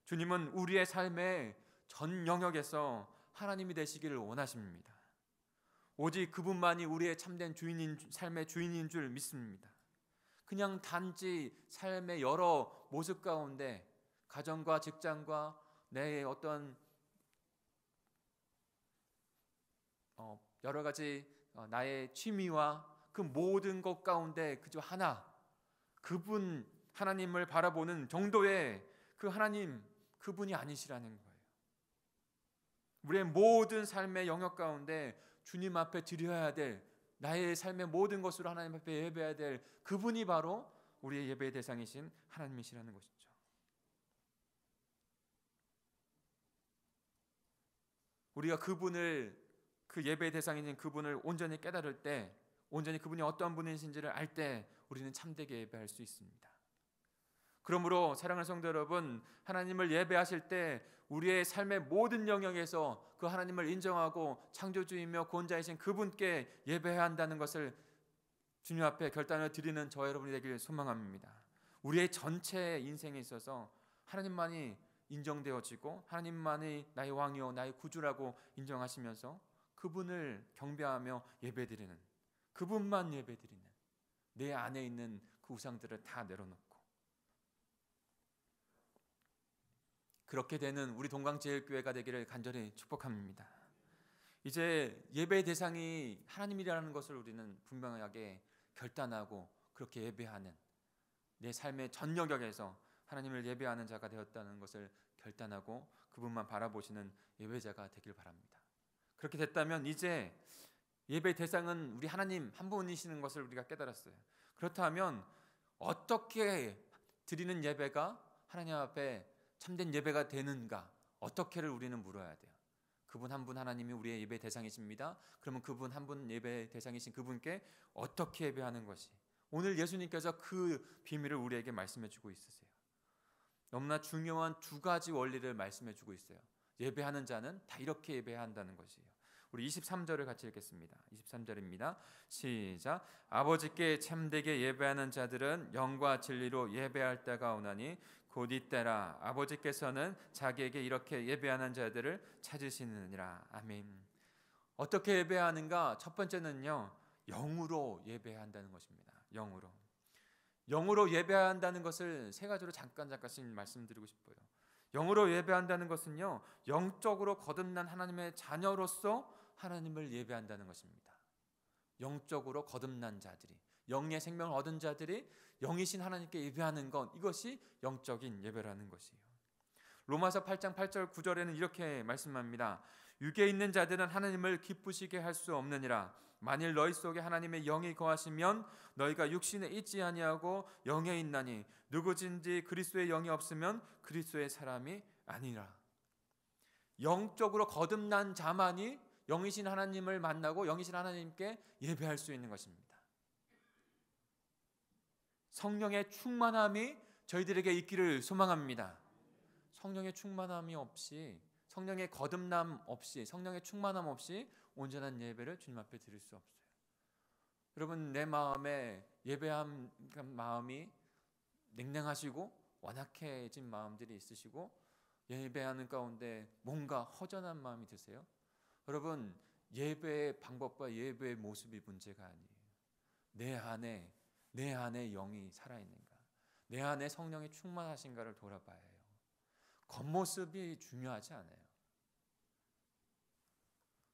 주님은 우리의 삶의 전 영역에서 하나님이 되시기를 원하십니다. 오직 그분만이 우리의 참된 삶의 주인인 줄 믿습니다. 그냥 단지 삶의 여러 모습 가운데 가정과 직장과 내 어떤 여러 가지 나의 취미와 그 모든 것 가운데 그저 하나, 그분 하나님을 바라보는 정도의 그 하나님, 그분이 아니시라는 거예요. 우리의 모든 삶의 영역 가운데 주님 앞에 드려야 될, 나의 삶의 모든 것으로 하나님 앞에 예배해야 될 그분이 바로 우리의 예배의 대상이신 하나님이시라는 것이죠. 우리가 그분을, 그 예배의 대상인 그분을 온전히 깨달을 때, 온전히 그분이 어떠한 분이신지를 알 때 우리는 참되게 예배할 수 있습니다. 그러므로 사랑하는 성도 여러분, 하나님을 예배하실 때 우리의 삶의 모든 영역에서 그 하나님을 인정하고 창조주이며 구원자이신 그분께 예배해야 한다는 것을 주님 앞에 결단을 드리는 저 여러분이 되길 소망합니다. 우리의 전체 인생에 있어서 하나님만이 인정되어지고 하나님만이 나의 왕이요 나의 구주라고 인정하시면서 그분을 경배하며 예배드리는, 그분만 예배드리는, 내 안에 있는 그 우상들을 다 내려놓고 그렇게 되는 우리 동강제일교회가 되기를 간절히 축복합니다. 이제 예배의 대상이 하나님이라는 것을 우리는 분명하게 결단하고 그렇게 예배하는, 내 삶의 전 영역에서 하나님을 예배하는 자가 되었다는 것을 결단하고 그분만 바라보시는 예배자가 되길 바랍니다. 그렇게 됐다면 이제 예배의 대상은 우리 하나님 한 분이시는 것을 우리가 깨달았어요. 그렇다면 어떻게 드리는 예배가 하나님 앞에 참된 예배가 되는가, 어떻게를 우리는 물어야 돼요. 그분 한 분 하나님이 우리의 예배 대상이십니다. 그러면 그분 한 분 예배 대상이신 그분께 어떻게 예배하는 것이, 오늘 예수님께서 그 비밀을 우리에게 말씀해 주고 있으세요. 너무나 중요한 두 가지 원리를 말씀해 주고 있어요. 예배하는 자는 다 이렇게 예배해야 한다는 것이에요. 우리 23절을 같이 읽겠습니다. 23절입니다. 시작. 아버지께 참되게 예배하는 자들은 영과 진리로 예배할 때가 오나니 곧 이때라. 아버지께서는 자기에게 이렇게 예배하는 자들을 찾으시느니라. 아멘. 어떻게 예배하는가? 첫 번째는요, 영으로 예배해야 한다는 것입니다. 영으로 예배해야 한다는 것을 세 가지로 잠깐씩 말씀드리고 싶어요. 영으로 예배한다는 것은요, 영적으로 거듭난 하나님의 자녀로서 하나님을 예배한다는 것입니다. 영적으로 거듭난 자들이, 영의 생명을 얻은 자들이 영이신 하나님께 예배하는 것, 이것이 영적인 예배라는 것이에요. 로마서 8장 8절 9절에는 이렇게 말씀합니다. 육에 있는 자들은 하나님을 기쁘시게 할 수 없느니라. 만일 너희 속에 하나님의 영이 거하시면 너희가 육신에 있지 아니하고 영에 있나니 누구든지 그리스도의 영이 없으면 그리스도의 사람이 아니라. 영적으로 거듭난 자만이 영이신 하나님을 만나고 영이신 하나님께 예배할 수 있는 것입니다. 성령의 충만함이 저희들에게 있기를 소망합니다. 성령의 충만함이 없이, 성령의 거듭남 없이, 성령의 충만함 없이 온전한 예배를 주님 앞에 드릴 수 없어요. 여러분, 내 마음에 예배한 마음이 냉랭하시고 완악해진 마음들이 있으시고 예배하는 가운데 뭔가 허전한 마음이 드세요? 여러분, 예배의 방법과 예배의 모습이 문제가 아니에요. 내 안에 영이 살아있는가, 내 안에 성령이 충만하신가를 돌아봐야 해요. 겉모습이 중요하지 않아요.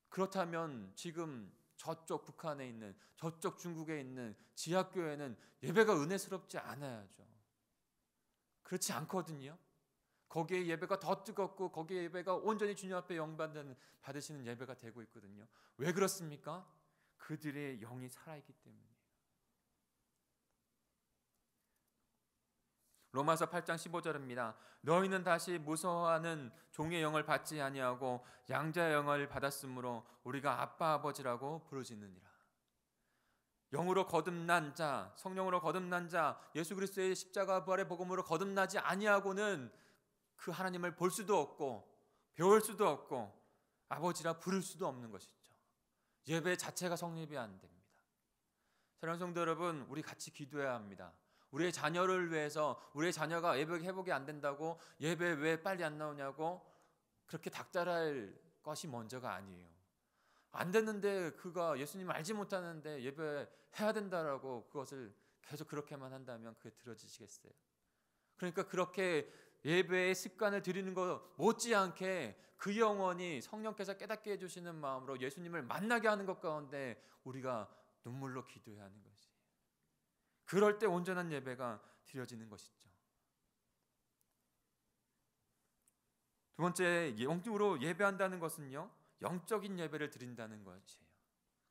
그렇다면 지금 저쪽 북한에 있는, 저쪽 중국에 있는 지하교회는 예배가 은혜스럽지 않아야죠. 그렇지 않거든요. 거기에 예배가 더 뜨겁고 거기에 예배가 온전히 주님 앞에 받으시는 예배가 되고 있거든요. 왜 그렇습니까? 그들의 영이 살아있기 때문이에요. 로마서 8장 15절입니다. 너희는 다시 무서워하는 종의 영을 받지 아니하고 양자의 영을 받았으므로 우리가 아빠 아버지라고 부르짖느니라. 영으로 거듭난 자, 성령으로 거듭난 자, 예수 그리스도의 십자가 부활의 복음으로 거듭나지 아니하고는 그 하나님을 볼 수도 없고 배울 수도 없고 아버지라 부를 수도 없는 것이죠. 예배 자체가 성립이 안 됩니다. 사랑하는 성도 여러분, 우리 같이 기도해야 합니다. 우리의 자녀를 위해서, 우리의 자녀가 예배 회복이 안 된다고 예배 왜 빨리 안 나오냐고 그렇게 닥달할 것이 먼저가 아니에요. 안 됐는데 그가 예수님을 알지 못하는데 예배해야 된다라고 그것을 계속 그렇게만 한다면 그게 들어지시겠어요? 그러니까 그렇게 예배의 습관을 들이는 것 못지않게 그 영혼이 성령께서 깨닫게 해주시는 마음으로 예수님을 만나게 하는 것 가운데 우리가 눈물로 기도해야 하는 것이, 그럴 때 온전한 예배가 드려지는 것이죠. 두 번째, 영적으로 예배한다는 것은요, 영적인 예배를 드린다는 것이에요.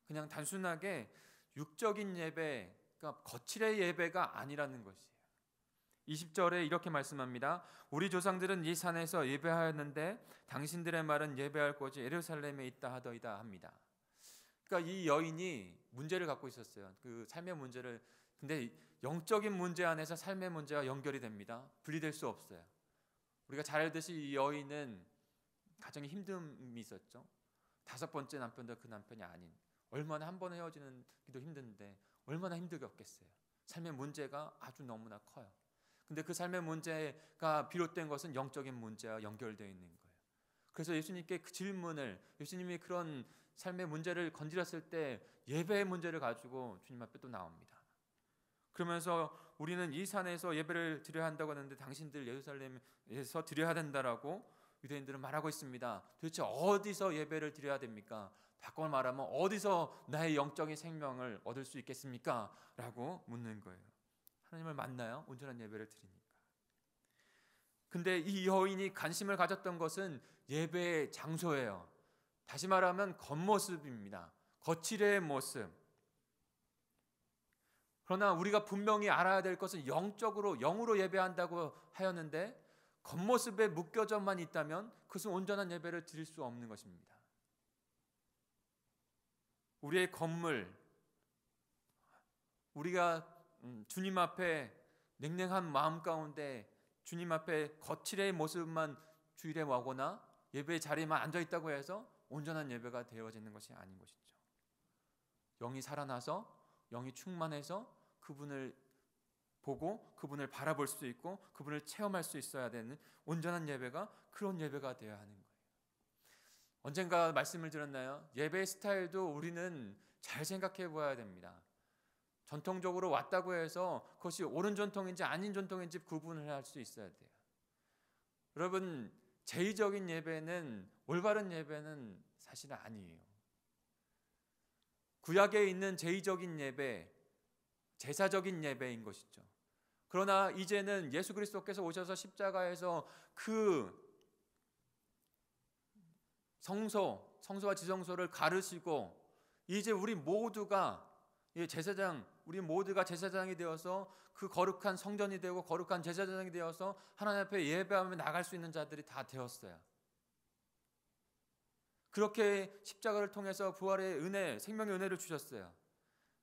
그냥 단순하게 육적인 예배, 그러니까 거칠의 예배가 아니라는 것이에요. 20절에 이렇게 말씀합니다. 우리 조상들은 이 산에서 예배하였는데 당신들의 말은 예배할 곳이 예루살렘에 있다 하더이다 합니다. 그러니까 이 여인이 문제를 갖고 있었어요. 그 삶의 문제를. 근데 영적인 문제 안에서 삶의 문제와 연결이 됩니다. 분리될 수 없어요. 우리가 잘 알듯이 이 여인은 가정에 힘듦이 있었죠. 5번째 남편도 그 남편이 아닌, 얼마나 한 번에 헤어지기도 힘든데 얼마나 힘들겠어요. 삶의 문제가 아주 너무나 커요. 근데 그 삶의 문제가 비롯된 것은 영적인 문제와 연결되어 있는 거예요. 그래서 예수님께 그 질문을, 예수님이 그런 삶의 문제를 건드렸을 때 예배의 문제를 가지고 주님 앞에 또 나옵니다. 그러면서 우리는 이 산에서 예배를 드려야 한다고 하는데 당신들 예루살렘에서 드려야 된다라고 유대인들은 말하고 있습니다. 도대체 어디서 예배를 드려야 됩니까? 바꿔 말하면 어디서 나의 영적인 생명을 얻을 수 있겠습니까? 라고 묻는 거예요. 하나님을 만나요? 온전한 예배를 드리니까. 근데 이 여인이 관심을 가졌던 것은 예배의 장소예요. 다시 말하면 겉모습입니다. 거칠의 모습. 그러나 우리가 분명히 알아야 될 것은 영으로 예배한다고 하였는데 겉모습에 묶여져만 있다면 그것은 온전한 예배를 드릴 수 없는 것입니다. 우리의 겉물, 우리가 주님 앞에 냉랭한 마음 가운데 주님 앞에 거칠의 모습만 주일에 오거나 예배의 자리에만 앉아 있다고 해서 온전한 예배가 되어지는 것이 아닌 것이죠. 영이 살아나서 영이 충만해서 그분을 보고 그분을 바라볼 수 있고 그분을 체험할 수 있어야 되는 온전한 예배가 그런 예배가 되어야 하는 거예요. 언젠가 말씀을 드렸나요? 예배의 스타일도 우리는 잘 생각해 보아야 됩니다. 전통적으로 왔다고 해서 그것이 옳은 전통인지 아닌 전통인지 구분을 할 수 있어야 돼요. 여러분, 제의적인 예배는, 올바른 예배는 사실 아니에요. 구약에 있는 제의적인 예배, 제사적인 예배인 것이죠. 그러나 이제는 예수 그리스도께서 오셔서 십자가에서 그 성소와 지성소를 가르시고 이제 우리 모두가 제사장이 되어서 그 거룩한 성전이 되고 거룩한 제사장이 되어서 하나님 앞에 예배하며 나갈 수 있는 자들이 다 되었어요. 그렇게 십자가를 통해서 부활의 은혜, 생명의 은혜를 주셨어요.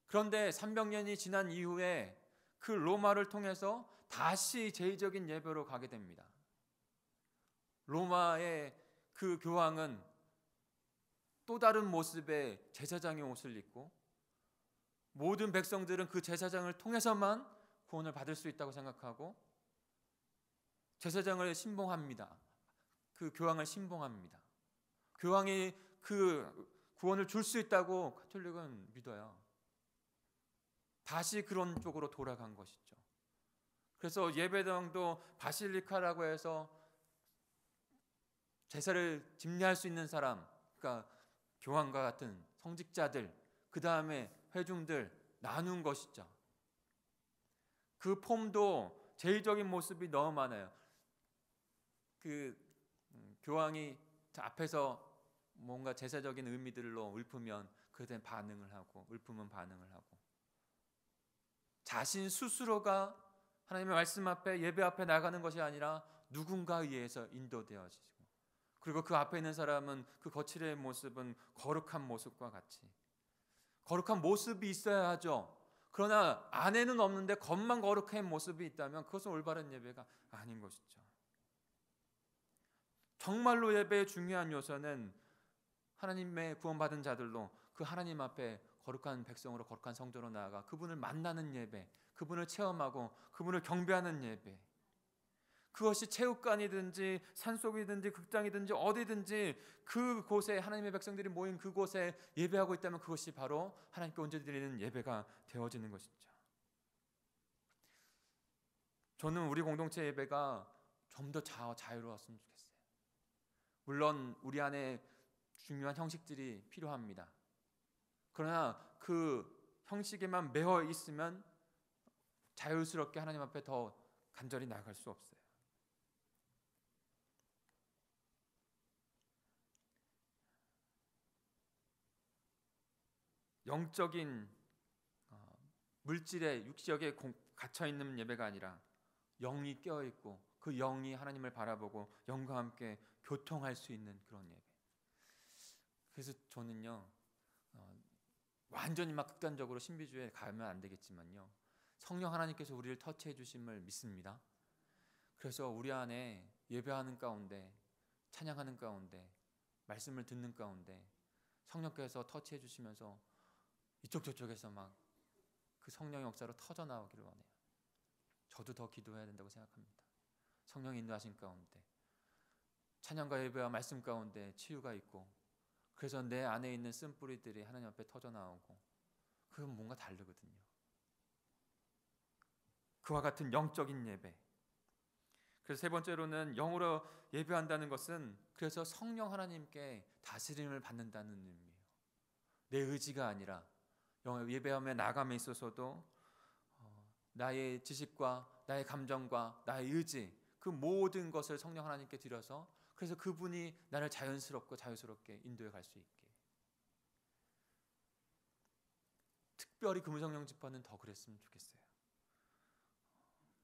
그런데 300년이 지난 이후에 그 로마를 통해서 다시 제의적인 예배로 가게 됩니다. 로마의 그 교황은 또 다른 모습의 제사장의 옷을 입고 모든 백성들은 그 제사장을 통해서만 구원을 받을 수 있다고 생각하고 제사장을 신봉합니다. 그 교황을 신봉합니다. 교황이 그 구원을 줄 수 있다고 가톨릭은 믿어요. 다시 그런 쪽으로 돌아간 것이죠. 그래서 예배당도 바실리카라고 해서 제사를 집례할 수 있는 사람, 그러니까 교황과 같은 성직자들, 그 다음에 회중들 나눈 것이죠. 그 폼도 제의적인 모습이 너무 많아요. 그 교황이 앞에서 뭔가 제사적인 의미들로 읊으면 그에 대한 반응을 하고, 읊으면 반응을 하고, 자신 스스로가 하나님의 말씀 앞에, 예배 앞에 나가는 것이 아니라 누군가에 의해서 인도되어지고, 그리고 그 앞에 있는 사람은 그 거칠의 모습은 거룩한 모습과 같이, 거룩한 모습이 있어야 하죠. 그러나 안에는 없는데 겉만 거룩한 모습이 있다면 그것은 올바른 예배가 아닌 것이죠. 정말로 예배의 중요한 요소는 하나님의 구원받은 자들로 그 하나님 앞에 거룩한 백성으로, 거룩한 성도로 나아가 그분을 만나는 예배, 그분을 체험하고 그분을 경배하는 예배, 그것이 체육관이든지 산속이든지 극장이든지 어디든지 그곳에 하나님의 백성들이 모인 그곳에 예배하고 있다면 그것이 바로 하나님께 온전히 예배가 되어지는 것이죠. 저는 우리 공동체 예배가 좀 더 자유로웠으면 좋겠어요. 물론 우리 안에 중요한 형식들이 필요합니다. 그러나 그 형식에만 매여 있으면 자유스럽게 하나님 앞에 더 간절히 나아갈 수 없어요. 영적인 물질의 육적에 갇혀 있는 예배가 아니라 영이 깨어 있고 그 영이 하나님을 바라보고 영과 함께 교통할 수 있는 그런 예배. 그래서 저는요 완전히 막 극단적으로 신비주의에 가면 안 되겠지만요, 성령 하나님께서 우리를 터치해 주심을 믿습니다. 그래서 우리 안에 예배하는 가운데, 찬양하는 가운데, 말씀을 듣는 가운데 성령께서 터치해 주시면서 이쪽 저쪽에서 막 그 성령의 역사로 터져 나오기를 원해요. 저도 더 기도해야 된다고 생각합니다. 성령 인도하신 가운데 찬양과 예배와 말씀 가운데 치유가 있고, 그래서 내 안에 있는 쓴뿌리들이 하나님 앞에 터져 나오고, 그건 뭔가 다르거든요. 그와 같은 영적인 예배. 그래서 세 번째로는 영으로 예배한다는 것은 그래서 성령 하나님께 다스림을 받는다는 의미예요. 내 의지가 아니라 예배하며 나감에 있어서도 나의 지식과 나의 감정과 나의 의지, 그 모든 것을 성령 하나님께 드려서, 그래서 그분이 나를 자연스럽고 자유스럽게 인도해 갈 수 있게. 특별히 금성령 집화는 더 그랬으면 좋겠어요.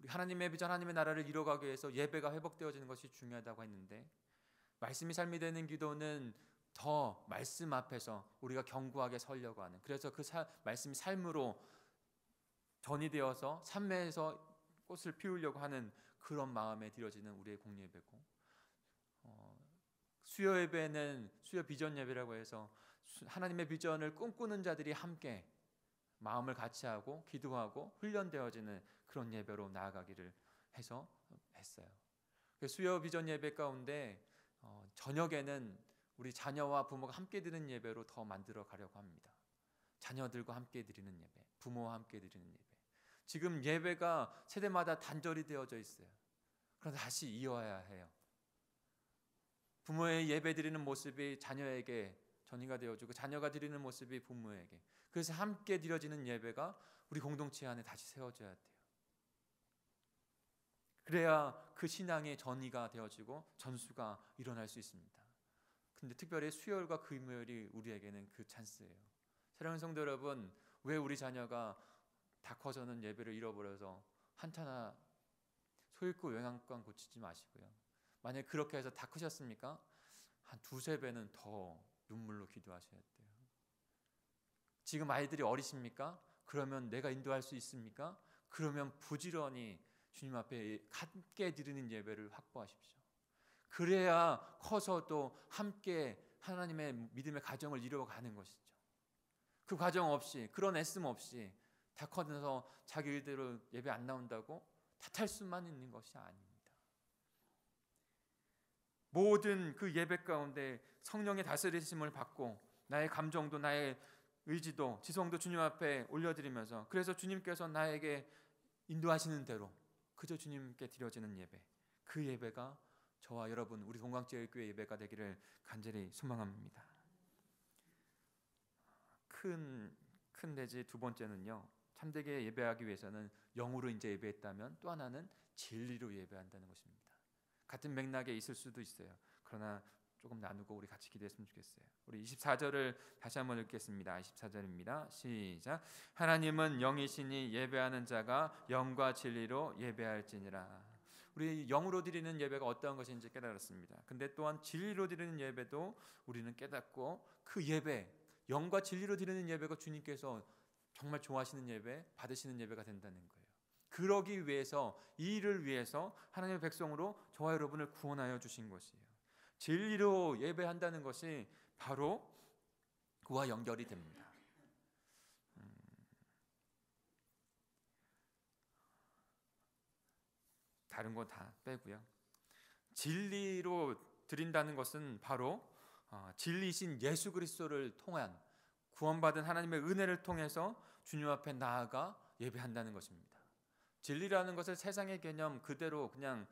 우리 하나님의 비전, 하나님의 나라를 이뤄가기 위해서 예배가 회복되어지는 것이 중요하다고 했는데, 말씀이 삶이 되는 기도는 더 말씀 앞에서 우리가 견고하게 서려고 하는, 그래서 그 말씀이 삶으로 전이되어서 삶에서 꽃을 피우려고 하는 그런 마음에 드려지는 우리의 공예배고, 수요 예배는 수요 비전 예배라고 해서 하나님의 비전을 꿈꾸는 자들이 함께 마음을 같이 하고 기도하고 훈련되어지는 그런 예배로 나아가기를 해서 했어요. 수요 비전 예배 가운데 저녁에는 우리 자녀와 부모가 함께 드리는 예배로 더 만들어 가려고 합니다. 자녀들과 함께 드리는 예배, 부모와 함께 드리는 예배. 지금 예배가 세대마다 단절이 되어져 있어요. 그런데 다시 이어야 해요. 부모의 예배 드리는 모습이 자녀에게 전이가 되어주고, 자녀가 드리는 모습이 부모에게. 그래서 함께 드려지는 예배가 우리 공동체 안에 다시 세워져야 돼요. 그래야 그 신앙의 전이가 되어지고 전수가 일어날 수 있습니다. 근데 특별히 수요일과 금요일이 우리에게는 그 찬스예요. 사랑하는 성도 여러분, 왜 우리 자녀가 다 커서는 예배를 잃어버려서 한타나 소잃고 영양관 고치지 마시고요. 만약에 그렇게 해서 다 크셨습니까? 한 두세 배는 더 눈물로 기도하셔야 돼요. 지금 아이들이 어리십니까? 그러면 내가 인도할 수 있습니까? 그러면 부지런히 주님 앞에 함께 드리는 예배를 확보하십시오. 그래야 커서도 함께 하나님의 믿음의 가정을 이루어가는 것이죠. 그 과정 없이, 그런 애씀 없이 다 커서 자기 의대로 예배 안 나온다고 탓할 수만 있는 것이 아닙니다. 모든 그 예배 가운데 성령의 다스리심을 받고 나의 감정도 나의 의지도 지성도 주님 앞에 올려드리면서, 그래서 주님께서 나에게 인도하시는 대로 그저 주님께 드려지는 예배, 그 예배가 저와 여러분 우리 동광제일교회 예배가 되기를 간절히 소망합니다. 큰 내지 두 번째는요, 참되게 예배하기 위해서는 영으로 이제 예배했다면 또 하나는 진리로 예배한다는 것입니다. 같은 맥락에 있을 수도 있어요. 그러나 조금 나누고 우리 같이 기도했으면 좋겠어요. 우리 24절을 다시 한번 읽겠습니다. 24절입니다. 시작. 하나님은 영이시니 예배하는 자가 영과 진리로 예배할지니라. 우리 영으로 드리는 예배가 어떠한 것인지 깨달았습니다. 근데 또한 진리로 드리는 예배도 우리는 깨닫고, 그 예배, 영과 진리로 드리는 예배가 주님께서 정말 좋아하시는 예배, 받으시는 예배가 된다는 거예요. 그러기 위해서, 이 일을 위해서 하나님의 백성으로 저와 여러분을 구원하여 주신 것이에요. 진리로 예배한다는 것이 바로 그와 연결이 됩니다. 다른 거 다 빼고요. 진리로 드린다는 것은 바로 진리신 예수 그리스도를 통한 구원받은 하나님의 은혜를 통해서 주님 앞에 나아가 예배한다는 것입니다. 진리라는 것을 세상의 개념 그대로 그냥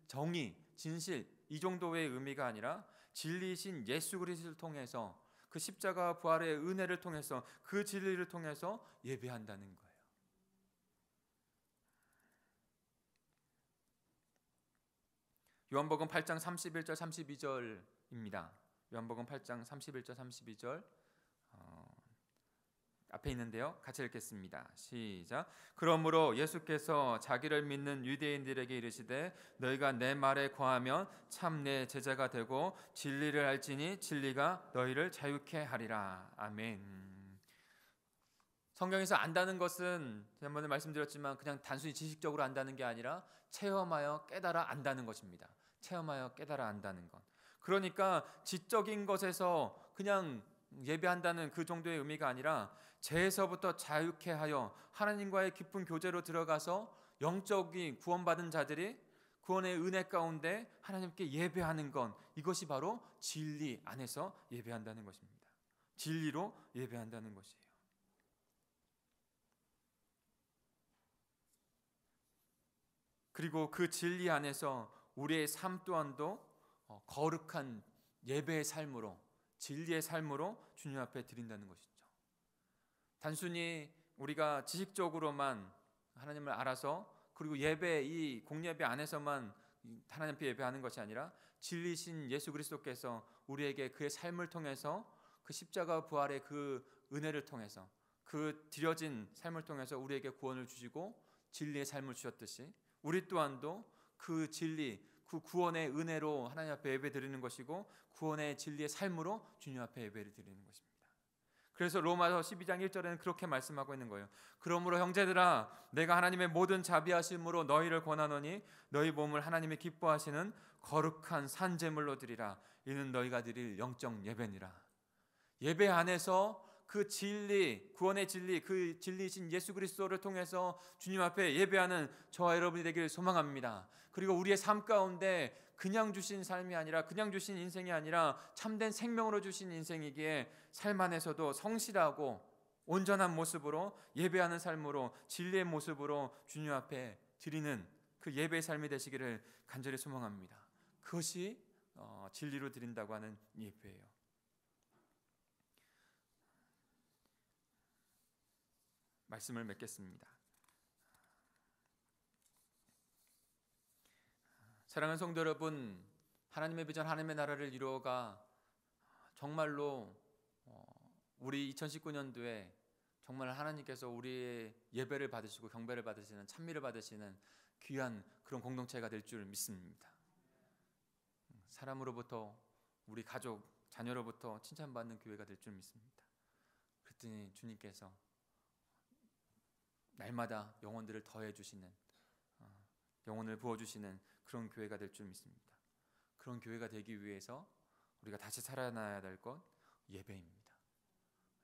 정의, 진실 이 정도의 의미가 아니라 진리신 예수 그리스도를 통해서, 그 십자가 부활의 은혜를 통해서, 그 진리를 통해서 예배한다는 거예요. 요한복음 8장 31절 32절입니다. 요한복음 8장 31절 32절 앞에 있는데요. 같이 읽겠습니다. 시작. 그러므로 예수께서 자기를 믿는 유대인들에게 이르시되 너희가 내 말에 거하면 참 내 제자가 되고 진리를 알지니 진리가 너희를 자유케 하리라. 아멘. 성경에서 안다는 것은 지난번에 말씀드렸지만 그냥 단순히 지식적으로 안다는 게 아니라 체험하여 깨달아 안다는 것입니다. 체험하여 깨달아 안다는 것. 그러니까 지적인 것에서 그냥 예배한다는 그 정도의 의미가 아니라 죄에서부터 자유케 하여 하나님과의 깊은 교제로 들어가서 영적인 구원받은 자들이 구원의 은혜 가운데 하나님께 예배하는 것, 이것이 바로 진리 안에서 예배한다는 것입니다. 진리로 예배한다는 것이에요. 그리고 그 진리 안에서 우리의 삶 또한도 거룩한 예배의 삶으로, 진리의 삶으로 주님 앞에 드린다는 것이죠. 단순히 우리가 지식적으로만 하나님을 알아서 그리고 예배, 이 공예배 안에서만 하나님 앞에 예배하는 것이 아니라 진리신 예수 그리스도께서 우리에게 그의 삶을 통해서 그 십자가 부활의 그 은혜를 통해서 그 드려진 삶을 통해서 우리에게 구원을 주시고 진리의 삶을 주셨듯이 우리 또한도 그 진리, 그 구원의 은혜로 하나님 앞에 예배 드리는 것이고 구원의 진리의 삶으로 주님 앞에 예배를 드리는 것입니다. 그래서 로마서 12장 1절에는 그렇게 말씀하고 있는 거예요. 그러므로 형제들아 내가 하나님의 모든 자비하심으로 너희를 권하노니 너희 몸을 하나님이 기뻐하시는 거룩한 산제물로 드리라. 이는 너희가 드릴 영적 예배니라. 예배 안에서 그 진리, 구원의 진리, 그 진리이신 예수 그리스도를 통해서 주님 앞에 예배하는 저와 여러분이 되기를 소망합니다. 그리고 우리의 삶 가운데 그냥 주신 삶이 아니라, 그냥 주신 인생이 아니라 참된 생명으로 주신 인생이기에 삶 안에서도 성실하고 온전한 모습으로 예배하는 삶으로, 진리의 모습으로 주님 앞에 드리는 그 예배의 삶이 되시기를 간절히 소망합니다. 그것이 진리로 드린다고 하는 예배예요. 말씀을 맺겠습니다. 사랑하는 성도 여러분, 하나님의 비전, 하나님의 나라를 이루어가 정말로 우리 2019년도에 정말 하나님께서 우리의 예배를 받으시고 경배를 받으시는, 찬미를 받으시는 귀한 그런 공동체가 될 줄 믿습니다. 사람으로부터, 우리 가족, 자녀로부터 칭찬받는 교회가 될 줄 믿습니다. 그랬더니 주님께서 날마다 영혼들을 더해 주시는, 영혼을 부어 주시는 그런 교회가 될 줄 믿습니다. 그런 교회가 되기 위해서 우리가 다시 살아나야 될 것, 예배입니다.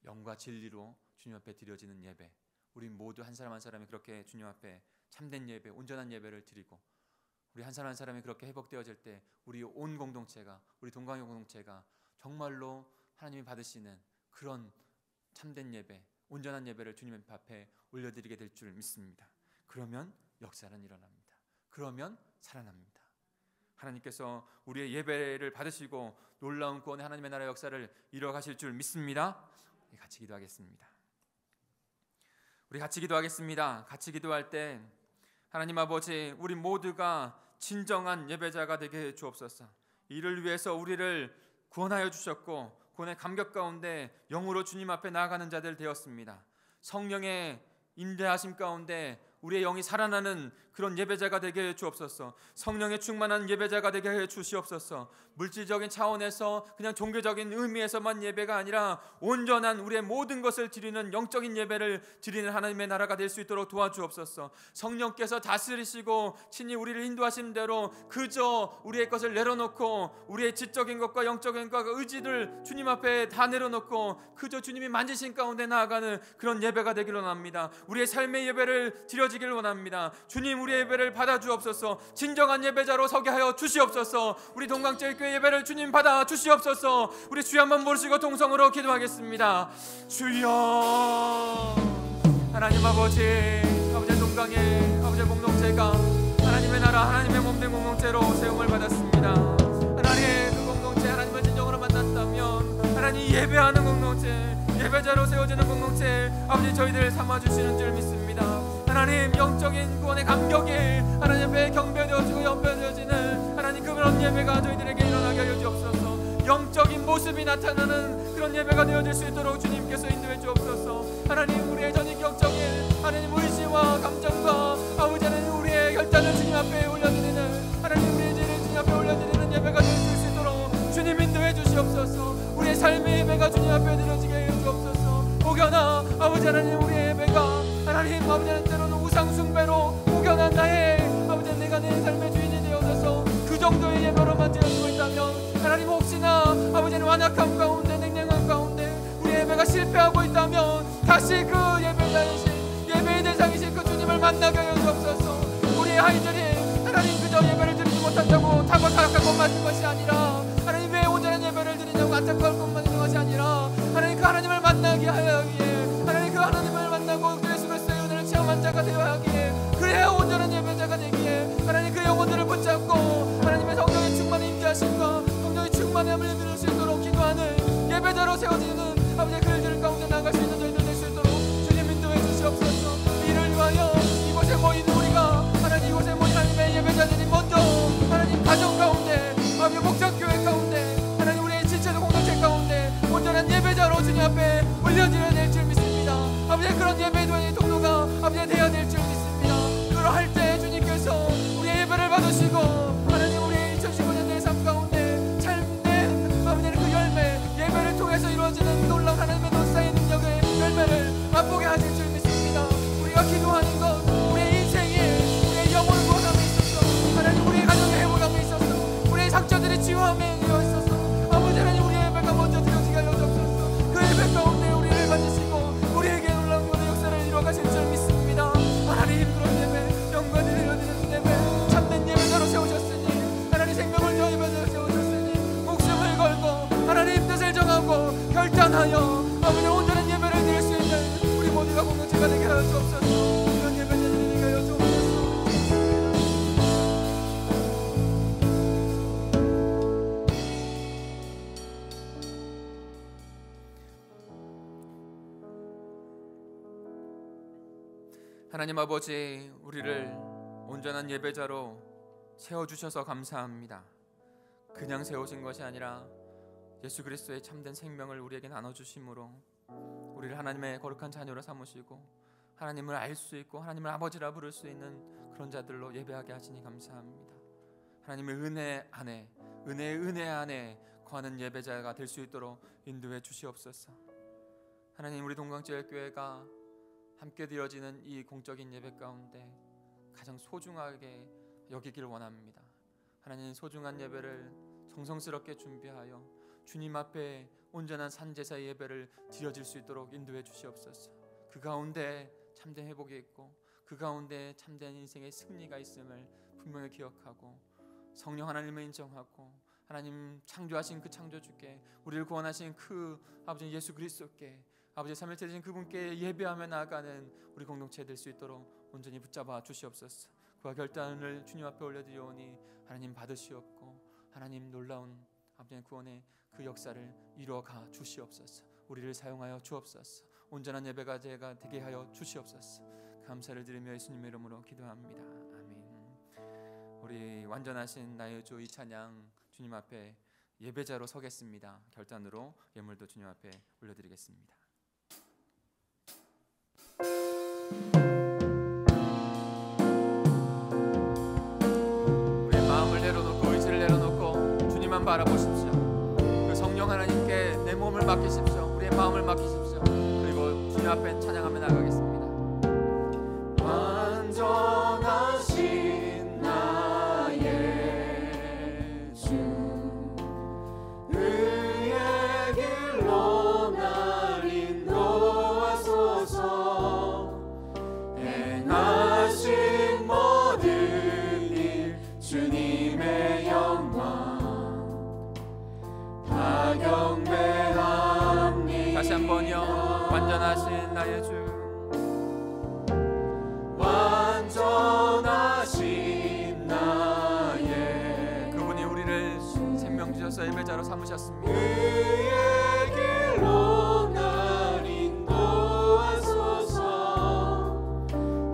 영과 진리로 주님 앞에 드려지는 예배. 우리 모두 한 사람 한 사람이 그렇게 주님 앞에 참된 예배, 온전한 예배를 드리고, 우리 한 사람 한 사람이 그렇게 회복되어질 때 우리 온 공동체가, 우리 동강의 공동체가 정말로 하나님이 받으시는 그런 참된 예배, 온전한 예배를 주님 앞에 올려드리게 될 줄 믿습니다. 그러면 역사는 일어납니다. 그러면 살아납니다. 하나님께서 우리의 예배를 받으시고 놀라운 구원의 하나님의 나라의 역사를 이뤄가실 줄 믿습니다. 같이 기도하겠습니다. 우리 같이 기도하겠습니다. 같이 기도할 때 하나님 아버지, 우리 모두가 진정한 예배자가 되게 해 주옵소서. 이를 위해서 우리를 구원하여 주셨고 구원의 감격 가운데 영으로 주님 앞에 나아가는 자들 되었습니다. 성령의 인도하심 가운데 우리의 영이 살아나는 그런 예배자가 되게 해 주옵소서. 성령의 충만한 예배자가 되게 해 주시옵소서. 물질적인 차원에서 그냥 종교적인 의미에서만 예배가 아니라 온전한 우리의 모든 것을 드리는 영적인 예배를 드리는 하나님의 나라가 될 수 있도록 도와주옵소서. 성령께서 다스리시고 친히 우리를 인도하시는 대로 그저 우리의 것을 내려놓고 우리의 지적인 것과 영적인 것과 의지를 주님 앞에 다 내려놓고 그저 주님이 만지신 가운데 나아가는 그런 예배가 되기를 원합니다. 우리의 삶의 예배를 드려지기를 원합니다. 주님, 우리의 예배를 받아주옵소서. 진정한 예배자로 서게 하여 주시옵소서. 우리 동강제일교회 예배를 주님 받아 주시옵소서. 우리 주여 한번 부르시고 동성으로 기도하겠습니다. 주여. 하나님 아버지, 아버지 동강의 아버지 공동체가 하나님의 나라, 하나님의 몸된 공동체로 세움을 받았습니다. 하나님, 그 공동체 하나님을 진정으로 만났다면 하나님 예배하는 공동체, 예배자로 세워지는 공동체 아버지 저희들 삼아주시는 줄 믿습니다. 하나님, 영적인 구원의 감격이 하나님 앞에 경배되어지고 연배되어지는 하나님 그런 예배가 저희들에게 일어나게 하여 주옵소서. 영적인 모습이 나타나는 그런 예배가 되어질 수 있도록 주님께서 인도해 주옵소서. 하나님, 우리의 전인격적인 하나님 의지와 감정과 아버지 하나님 우리의 결단을 주님 앞에 올려드리는, 하나님 우리의 죄를 주님 앞에 올려드리는 예배가 되어질 수 있도록 주님 인도해 주시옵소서. 우리의 삶의 예배가 주님 앞에 드려지게 해 주옵소서. 혹여나 아버지 하나님 우리의 예배가 하나님 아버지 하나님 때로는 우상숭배로 혹여나 나의 아버지 하나님 내가 내 삶의 주인이 되어져서 그 정도의 예배로만 되어지고 있다면, 하나님 혹시나 아버지 하나님 완악함 가운데 냉랭함 가운데 우리의 예배가 실패하고 있다면 다시 그 예배의 대상이신 그 주님을 만나게 하여 주옵소서. 우리의 아이들이 하나님 그저 예배를 드리지 못한다고 타락하고 맞는 것이 아니라, 하나님 왜 온전한 예배를 드리냐고 안타까울 것만 있는 것이 아니라, 하나님 그 하나님을 만나게 하기에, 하나님 그 하나님을 만나고 예수 그리스도의 은혜를 체험한 자가 되어야 하기에, 그래야 온전한 예배자가 되기에, 하나님 그 영혼들을 붙잡고 하나님의 성령의 충만에 임재하심과 성령의 충만함을 누릴 수 있도록 기도하는 예배자로 세워지는 아버지의 글들 가운데 나갈 수 있는 저희들 될 수 있도록 주님 인도해 주시옵소서. 이를 위하여 이곳에 모인 우리가 하나님, 이곳에 모인 하나님의 예배자들이 먼저 하나님 가정 가운데, 아버지 목장교회 가운데, 하나님 우리의 지체도 공동체 가운데 온전한 예배자로 주님 앞에 올려드려야 될 줄 믿습니다. 아버지 그런 예배의 통로가 아버지 되어야 될 줄 믿습니다. 그러할 때 주님께서 우리의 예배를 받으시고 하나님 우리의 2015년의 삶 가운데 참된 아버지의 그 열매, 예배를 통해서 이루어지는 놀라운 하나님의 놀사의 능력의 열매를 맛보게 하실 줄 믿습니다. 우리가 기도하는 것, 우리의 인생에, 우리의 영혼을 구원함에 있어서, 하나님 우리의 가정의 회복함에 있어서, 우리의 상처들의 치유함에 있어서 아버지 하나님 우리의 예배가 먼저 드려지게 하여 주옵소서. 그 예배 가운데 우리를 받으시고 우리에게 놀라운 구원의 역사를 이루어가실 줄 믿습니다. 하나님 그런 예배, 영광을 드려드리는 예배, 참된 예배자로 세우셨으니, 하나님 생명을 더 예배자로 세우셨으니 목숨을 걸고 하나님 뜻을 정하고 결단하여 아버지 온전한 예배를 드릴 수 있는 우리 모두가 공동체가 되게 하여 주옵소서. 이런 예배자들이 되게 하여 주옵소서. 하나님 아버지, 우리를 온전한 예배자로 세워주셔서 감사합니다. 그냥 세우신 것이 아니라 예수 그리스도의 참된 생명을 우리에게 나눠주심으로 우리를 하나님의 거룩한 자녀로 삼으시고 하나님을 알 수 있고 하나님을 아버지라 부를 수 있는 그런 자들로 예배하게 하시니 감사합니다. 하나님의 은혜 안에, 은혜의 은혜 안에 거하는 예배자가 될 수 있도록 인도해 주시옵소서. 하나님, 우리 동광제일교회가 함께 드려지는 이 공적인 예배 가운데 가장 소중하게 여기기를 원합니다. 하나님, 소중한 예배를 정성스럽게 준비하여 주님 앞에 온전한 산제사 예배를 드려질 수 있도록 인도해 주시옵소서. 그 가운데 참된 회복이 있고 그 가운데 참된 인생의 승리가 있음을 분명히 기억하고 성령 하나님을 인정하고 하나님 창조하신 그 창조주께, 우리를 구원하신 그 아버지 예수 그리스도께, 아버지 삼일째 되신 그분께 예배하며 나아가는 우리 공동체 될 수 있도록 온전히 붙잡아 주시옵소서. 그와 결단을 주님 앞에 올려드리오니 하나님 받으시옵고 하나님 놀라운 아버지의 구원의 그 역사를 이루어가 주시옵소서. 우리를 사용하여 주옵소서. 온전한 예배가 되게 하여 주시옵소서. 감사를 드리며 예수님의 이름으로 기도합니다. 아멘. 우리 완전하신 나의 주 이 찬양 주님 앞에 예배자로 서겠습니다. 결단으로 예물도 주님 앞에 올려드리겠습니다. 우리의 마음을 내려놓고 의지를 내려놓고 주님만 바라보십시오. 그 성령 하나님께 내 몸을 맡기십시오. 우리의 마음을 맡기십시오. 그리고 주님 앞에 찬양하며 나가겠습니다. 완전하신 나의 주, 의의 길로 날 인도하소서. 행하신 모든 일 주님의 영광 다 경배합니다. 다시 한번요. 완전하신 나의 주, 완전하신 나의 그분이 우리를 생명 주셔서 예배자로 삼으셨습니다. 의의 길로 날 인도하소서.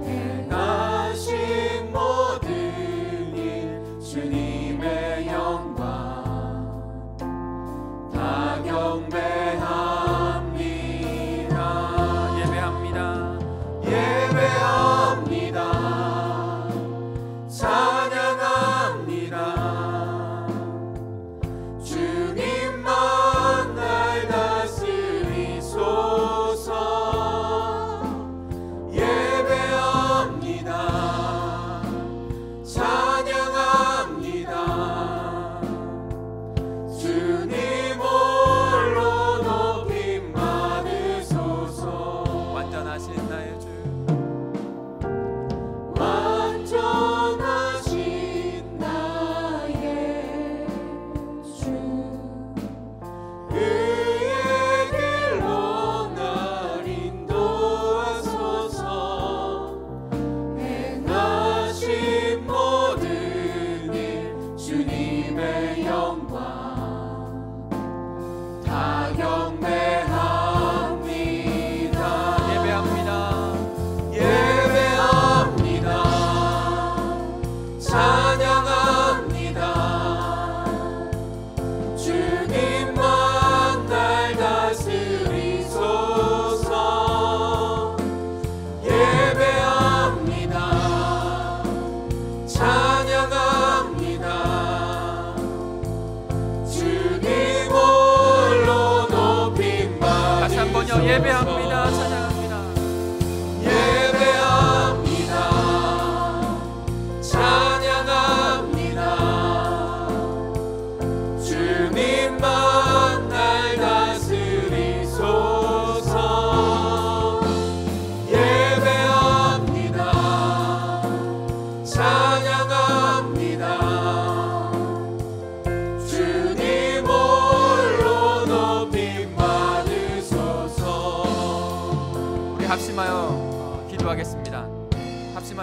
행하신 모든 일 주님의 영광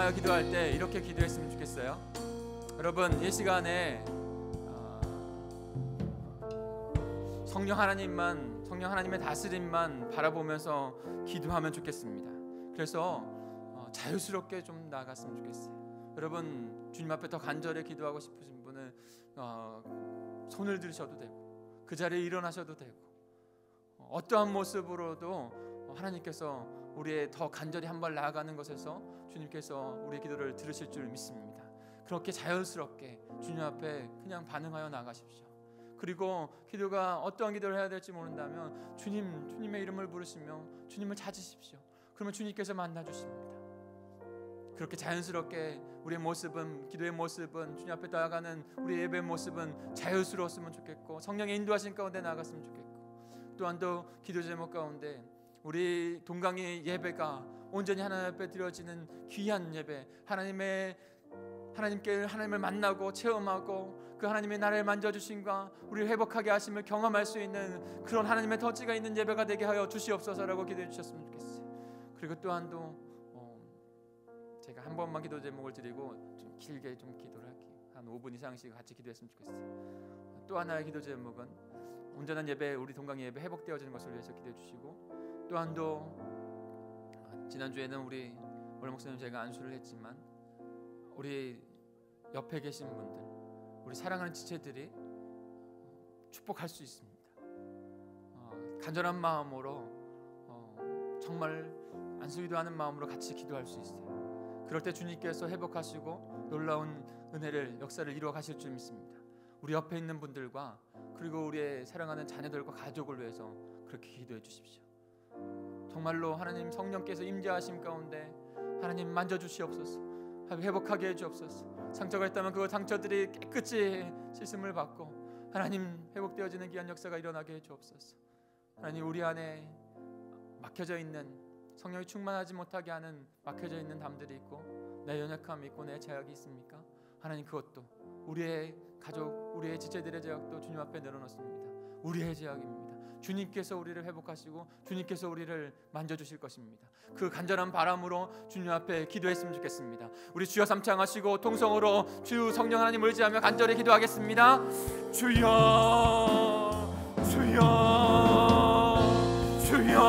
통하여 기도할 때 이렇게 기도했으면 좋겠어요. 여러분, 이 시간에 성령 하나님의 다스림만 바라보면서 기도하면 좋겠습니다. 그래서 자유스럽게 좀 나아갔으면 좋겠어요. 여러분, 주님 앞에 더 간절히 기도하고 싶으신 분은 손을 들으셔도 되고 그 자리에 일어나셔도 되고 어떠한 모습으로도 하나님께서 우리의 더 간절히 한 발 나아가는 것에서 주님께서 우리의 기도를 들으실 줄 믿습니다. 그렇게 자연스럽게 주님 앞에 그냥 반응하여 나가십시오. 그리고 기도가 어떠한 기도를 해야 될지 모른다면 주님의 이름을 부르시며 주님을 찾으십시오. 그러면 주님께서 만나주십니다. 그렇게 자연스럽게 우리의 모습은, 기도의 모습은, 주님 앞에 나아가는 우리의 예배의 모습은 자유스러웠으면 좋겠고 성령의 인도하신 가운데 나아갔으면 좋겠고, 또한 또 기도 제목 가운데 우리 동강의 예배가 온전히 하나님 앞에 드려지는 귀한 예배, 하나님을 만나고 체험하고 그 하나님의 나라를 만져주심과 우리를 회복하게 하심을 경험할 수 있는 그런 하나님의 터치가 있는 예배가 되게 하여 주시옵소서라고 기도해 주셨으면 좋겠어요. 그리고 또한 또 제가 한 번만 기도 제목을 드리고 좀 길게 좀 기도를 할게요. 한 5분 이상씩 같이 기도했으면 좋겠어요. 또 하나의 기도 제목은 온전한 예배, 우리 동강 예배 회복되어지는 것을 위해서 기도해 주시고, 또한 또 지난주에는 우리 월 목사님 제가 안수를 했지만 우리 옆에 계신 분들, 우리 사랑하는 지체들이 축복할 수 있습니다. 간절한 마음으로 정말 안수기도하는 마음으로 같이 기도할 수 있어요. 그럴 때 주님께서 회복하시고 놀라운 은혜를, 역사를 이루어 가실 줄 믿습니다. 우리 옆에 있는 분들과 그리고 우리의 사랑하는 자녀들과 가족을 위해서 그렇게 기도해 주십시오. 정말로 하나님 성령께서 임재하심 가운데 하나님 만져주시옵소서. 회복하게 해주옵소서. 상처가 있다면 그 상처들이 깨끗이 씻음을 받고 하나님 회복되어지는 귀한 역사가 일어나게 해주옵소서. 하나님, 우리 안에 막혀져 있는, 성령이 충만하지 못하게 하는 막혀져 있는 담들이 있고 내 연약함이 있고 내 제약이 있습니까? 하나님, 그것도 우리의 가족, 우리의 지체들의 제약도 주님 앞에 내려놓습니다. 우리의 제약입니다. 주님께서 우리를 회복하시고 주님께서 우리를 만져주실 것입니다. 그 간절한 바람으로 주님 앞에 기도했으면 좋겠습니다. 우리 주여 삼창하시고 통성으로 주 성령 하나님 의지하며 간절히 기도하겠습니다. 주여, 주여, 주여.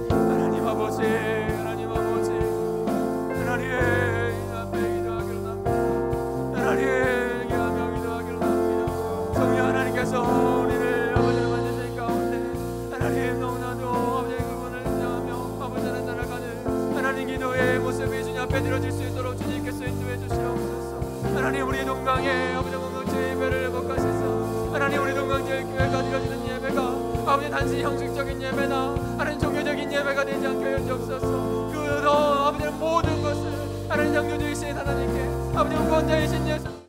하나님 아버지, 하나님 아버지, 하나님 앞에 기도하기로 합니다. 하나님 기도하며 기도하기로 합니다. 성령 하나님께서 우리를 아버지를 만드실 가운데 하나님 너무나도 아버지의 그분을 인정하며 아버지를 따라가는 하나님 기도의 모습이 주님 앞에 드려질 수 있도록 주님께서 인도해 주시옵소서. 하나님, 우리 동강에 아버지 공동체 예배를 회복하셔서 하나님, 우리 동강제 교회가 드려지는 예배가 아버지 단순히 형식적인 예배나 하나님 종교적인 예배가 되지 않게 하여 주옵소서. 그더 아버지는 모든 것을 하나님 창조주이신 하나님께 아버지 구원자이신 예수